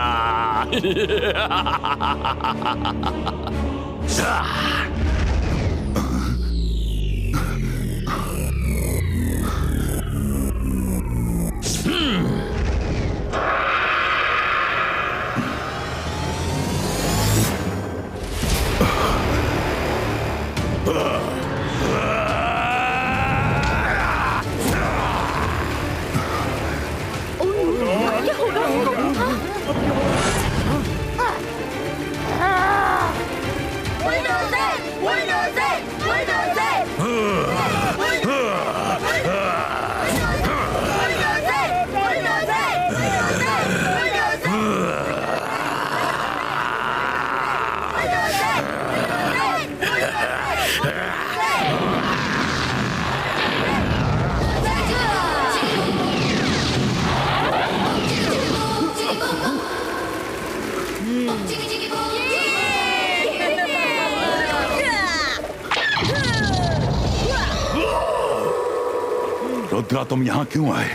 रुद्रा, तुम यहाँ क्यों आए?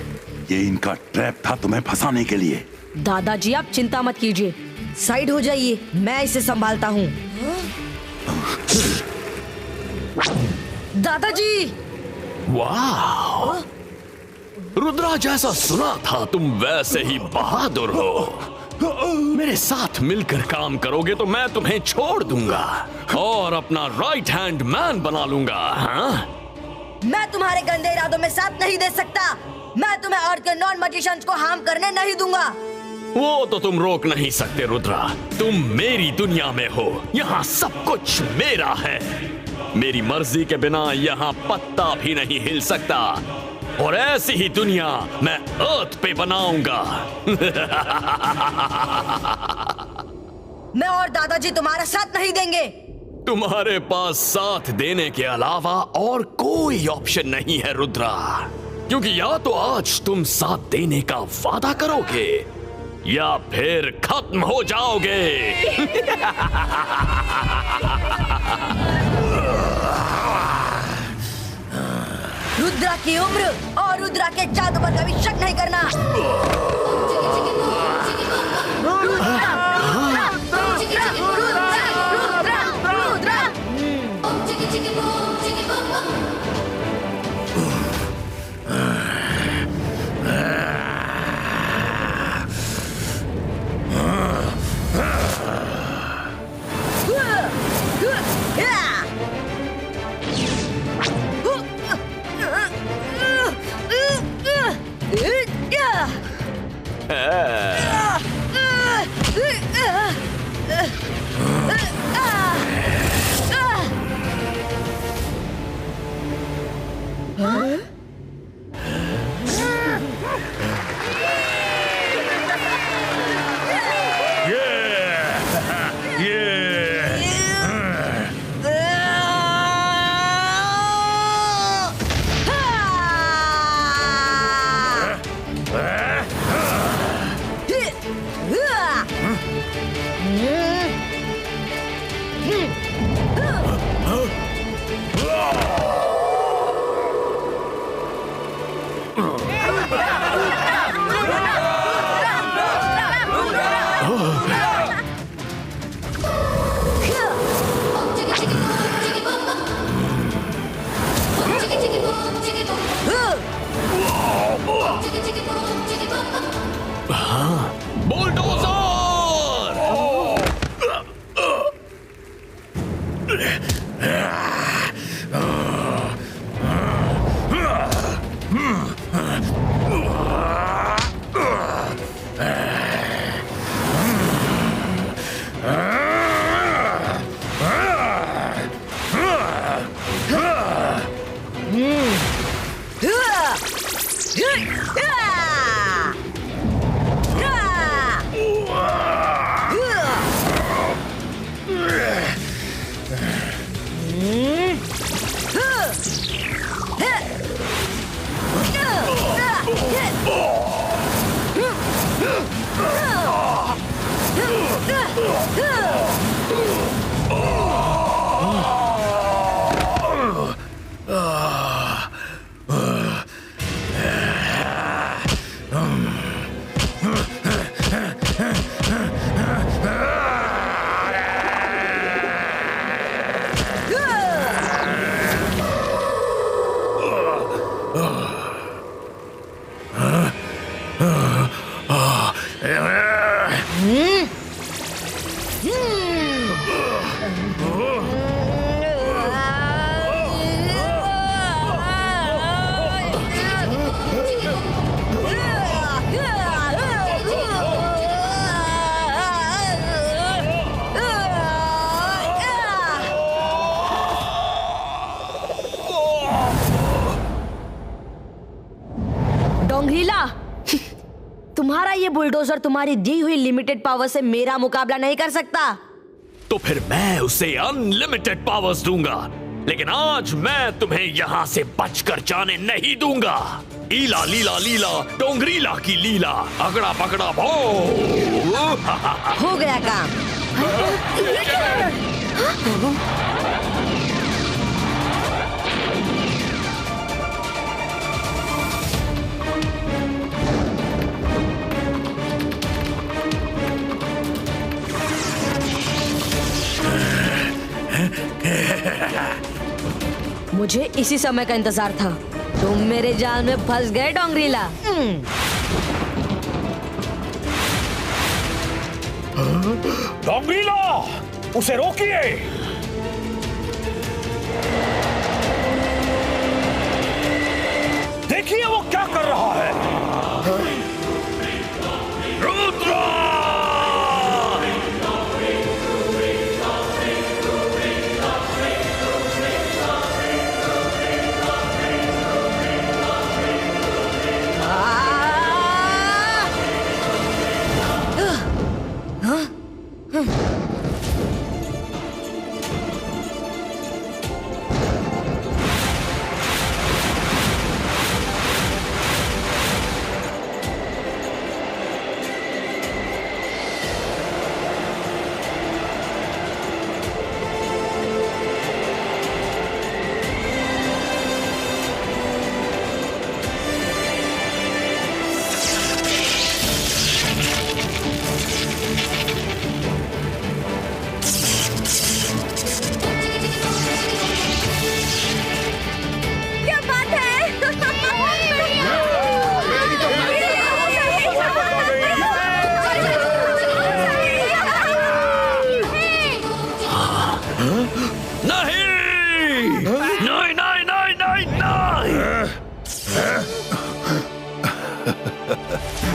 ये इनका ट्रैप था तुम्हें फंसाने के लिए। दादाजी आप चिंता मत कीजिए, साइड हो जाइए, मैं इसे संभालता हूँ। दादाजी! वाह! रुद्रा, जैसा सुना था तुम वैसे ही बहादुर हो। मेरे साथ मिलकर काम करोगे तो मैं तुम्हें छोड़ दूंगा और अपना राइट हैंड मैन बना लूंगा। हाँ? मैं तुम्हारे गंदे इरादों में साथ नहीं दे सकता। मैं तुम्हें अर्थ के नॉन मैजिशियंस को हार्म करने नहीं दूंगा। वो तो तुम रोक नहीं सकते रुद्रा, तुम मेरी दुनिया में हो, यहाँ सब कुछ मेरा है। मेरी मर्जी के बिना यहाँ पत्ता भी नहीं हिल सकता, और ऐसी ही दुनिया मैं अर्थ पे बनाऊंगा। मैं और दादाजी तुम्हारा साथ नहीं देंगे। तुम्हारे पास साथ देने के अलावा और कोई ऑप्शन नहीं है रुद्रा, क्योंकि या तो आज तुम साथ देने का वादा करोगे या फिर खत्म हो जाओगे। रुद्रा की उम्र और रुद्रा के जादू पर कभी शक नहीं करना। बुलडोजर! डोंगरीला, तुम्हारा ये बुलडोजर तुम्हारी दी हुई लिमिटेड पावर से मेरा मुकाबला नहीं कर सकता। तो फिर मैं उसे अनलिमिटेड पावर्स दूंगा, लेकिन आज मैं तुम्हें यहाँ से बचकर जाने नहीं दूंगा। ईला लीला लीला डोंगरीला की लीला, अगड़ा पकड़ा भो। हो गया काम। मुझे इसी समय का इंतजार था। तुम मेरे जाल में फंस गए डोंगरीला। डोंगरीला, उसे रोकिए। देखिए वो क्या कर रहा है। रुद्रा!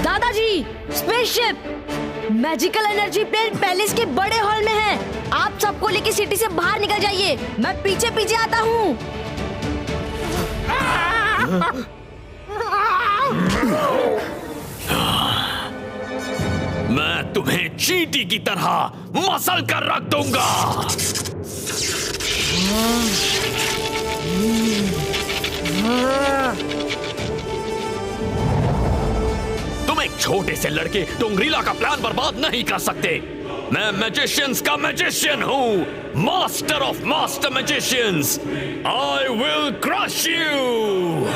दादाजी, spaceship magical energy plane palace के बड़े हॉल में है। आप सबको लेके सिटी से बाहर निकल जाइए, मैं पीछे पीछे आता हूँ। मैं तुम्हें चींटी की तरह मसल कर रख दूंगा। तुम एक छोटे से लड़के डोंगरीला का प्लान बर्बाद नहीं कर सकते। मैं मैजिशियंस का मैजिशियन हूं, master of master magicians. I will crush you.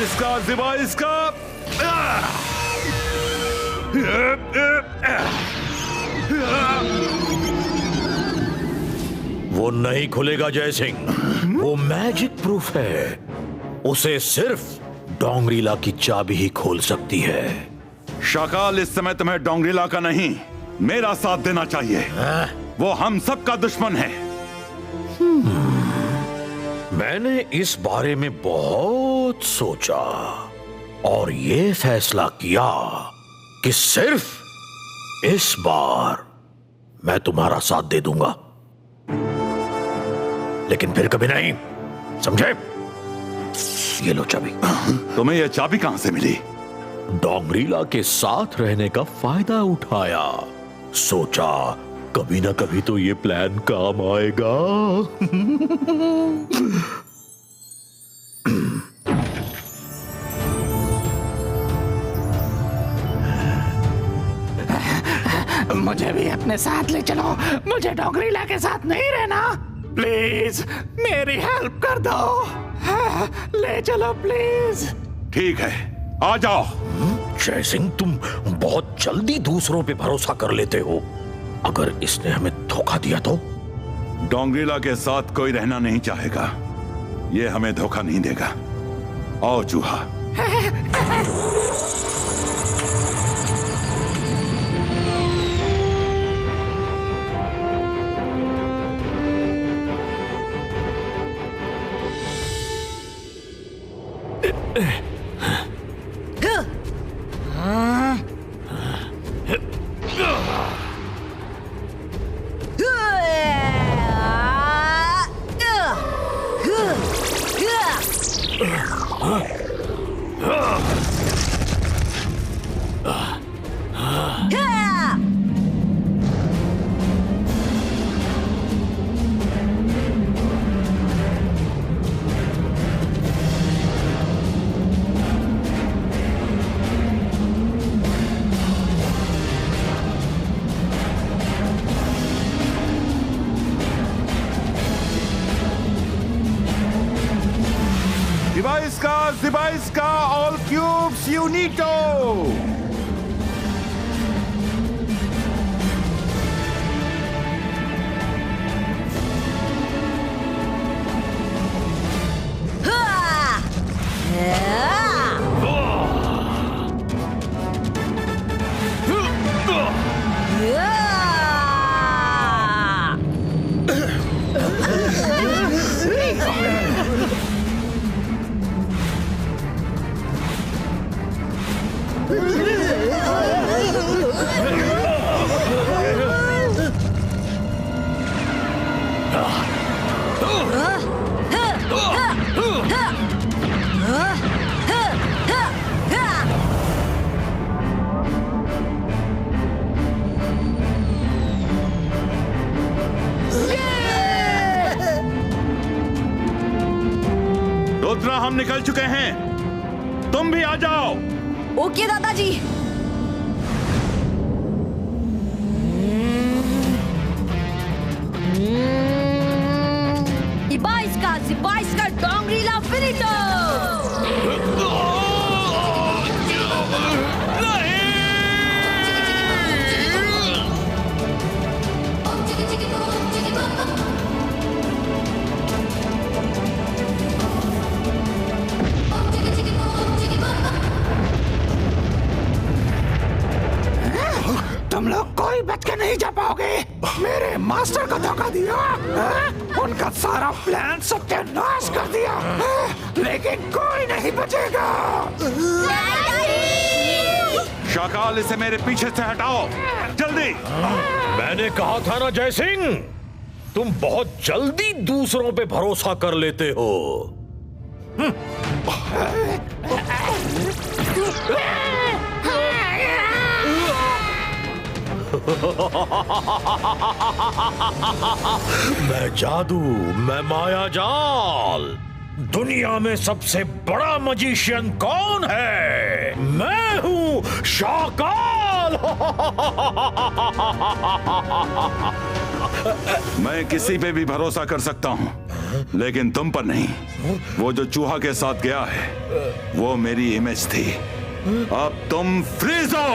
इसका जिबा इसका। वो नहीं खुलेगा जय सिंह, वो मैजिक प्रूफ है। उसे सिर्फ डोंगरीला की चाबी ही खोल सकती है। शाकाल, इस समय तुम्हें डोंगरीला का नहीं, मेरा साथ देना चाहिए। वो हम सबका दुश्मन है। मैंने इस बारे में बहुत सोचा और ये फैसला किया कि सिर्फ इस बार मैं तुम्हारा साथ दे दूंगा, लेकिन फिर कभी नहीं, समझे? ये लो चाबी। तुम्हें यह चाबी कहां से मिली? डोंगरीला के साथ रहने का फायदा उठाया। सोचा कभी ना कभी तो ये प्लान काम आएगा। मुझे भी अपने साथ ले चलो, मुझे डोंगरीला के साथ नहीं रहना। प्लीज मेरी हेल्प कर दो, ले चलो प्लीज। ठीक है, आ जाओ। जय सिंह, तुम बहुत जल्दी दूसरों पे भरोसा कर लेते हो। अगर इसने हमें धोखा दिया तो? डोंगरीला के साथ कोई रहना नहीं चाहेगा, ये हमें धोखा नहीं देगा। आओ चूहा। Device ka all cubes unito. Rudra, हम निकल चुके हैं, तुम भी आ जाओ। ओके दादाजी। Device का डोंगरीला फिनिटो। तुम लोग कोई बच के नहीं जा पाओगे। मेरे मास्टर को धोखा दिया, उनका सारा प्लान सत्यानाश कर दिया, लेकिन कोई नहीं बचेगा। शाकाल, इसे मेरे पीछे से हटाओ, जल्दी। मैंने कहा था ना जय सिंह, तुम बहुत जल्दी दूसरों पे भरोसा कर लेते हो। मैं जादू, मैं माया जाल। दुनिया में सबसे बड़ा मजिशियन कौन है? मैं हूँ शाकाल। मैं किसी पे भी भरोसा कर सकता हूँ, लेकिन तुम पर नहीं। वो जो चूहा के साथ गया है वो मेरी इमेज थी। अब तुम फ्रीज हो।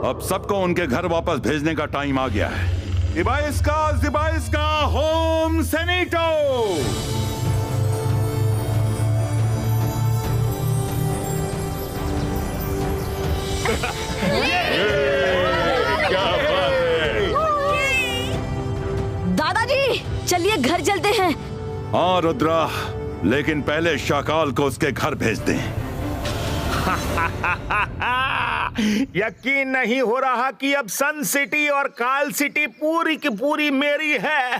अब सबको उनके घर वापस भेजने का टाइम आ गया है। जिबाइस्का होम सेनेटो। दादाजी चलिए घर चलते हैं। हाँ रुद्रा, लेकिन पहले शाकाल को उसके घर भेज दें। यकीन नहीं हो रहा कि अब सन सिटी और काल सिटी पूरी की पूरी मेरी है।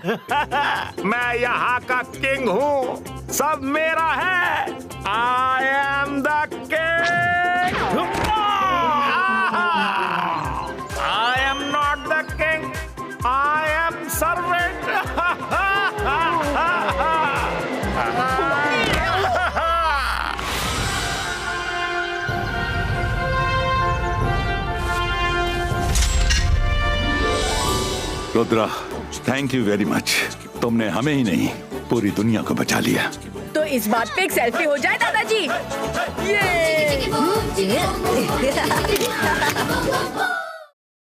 मैं यहाँ का किंग हूँ, सब मेरा है। I am the king. I am not the king, I am servant. Rudra, thank you very much. तुमने हमें ही नहीं पूरी दुनिया को बचा लिया। तो इस बात पे एक सेल्फी हो जाए दादाजी। ये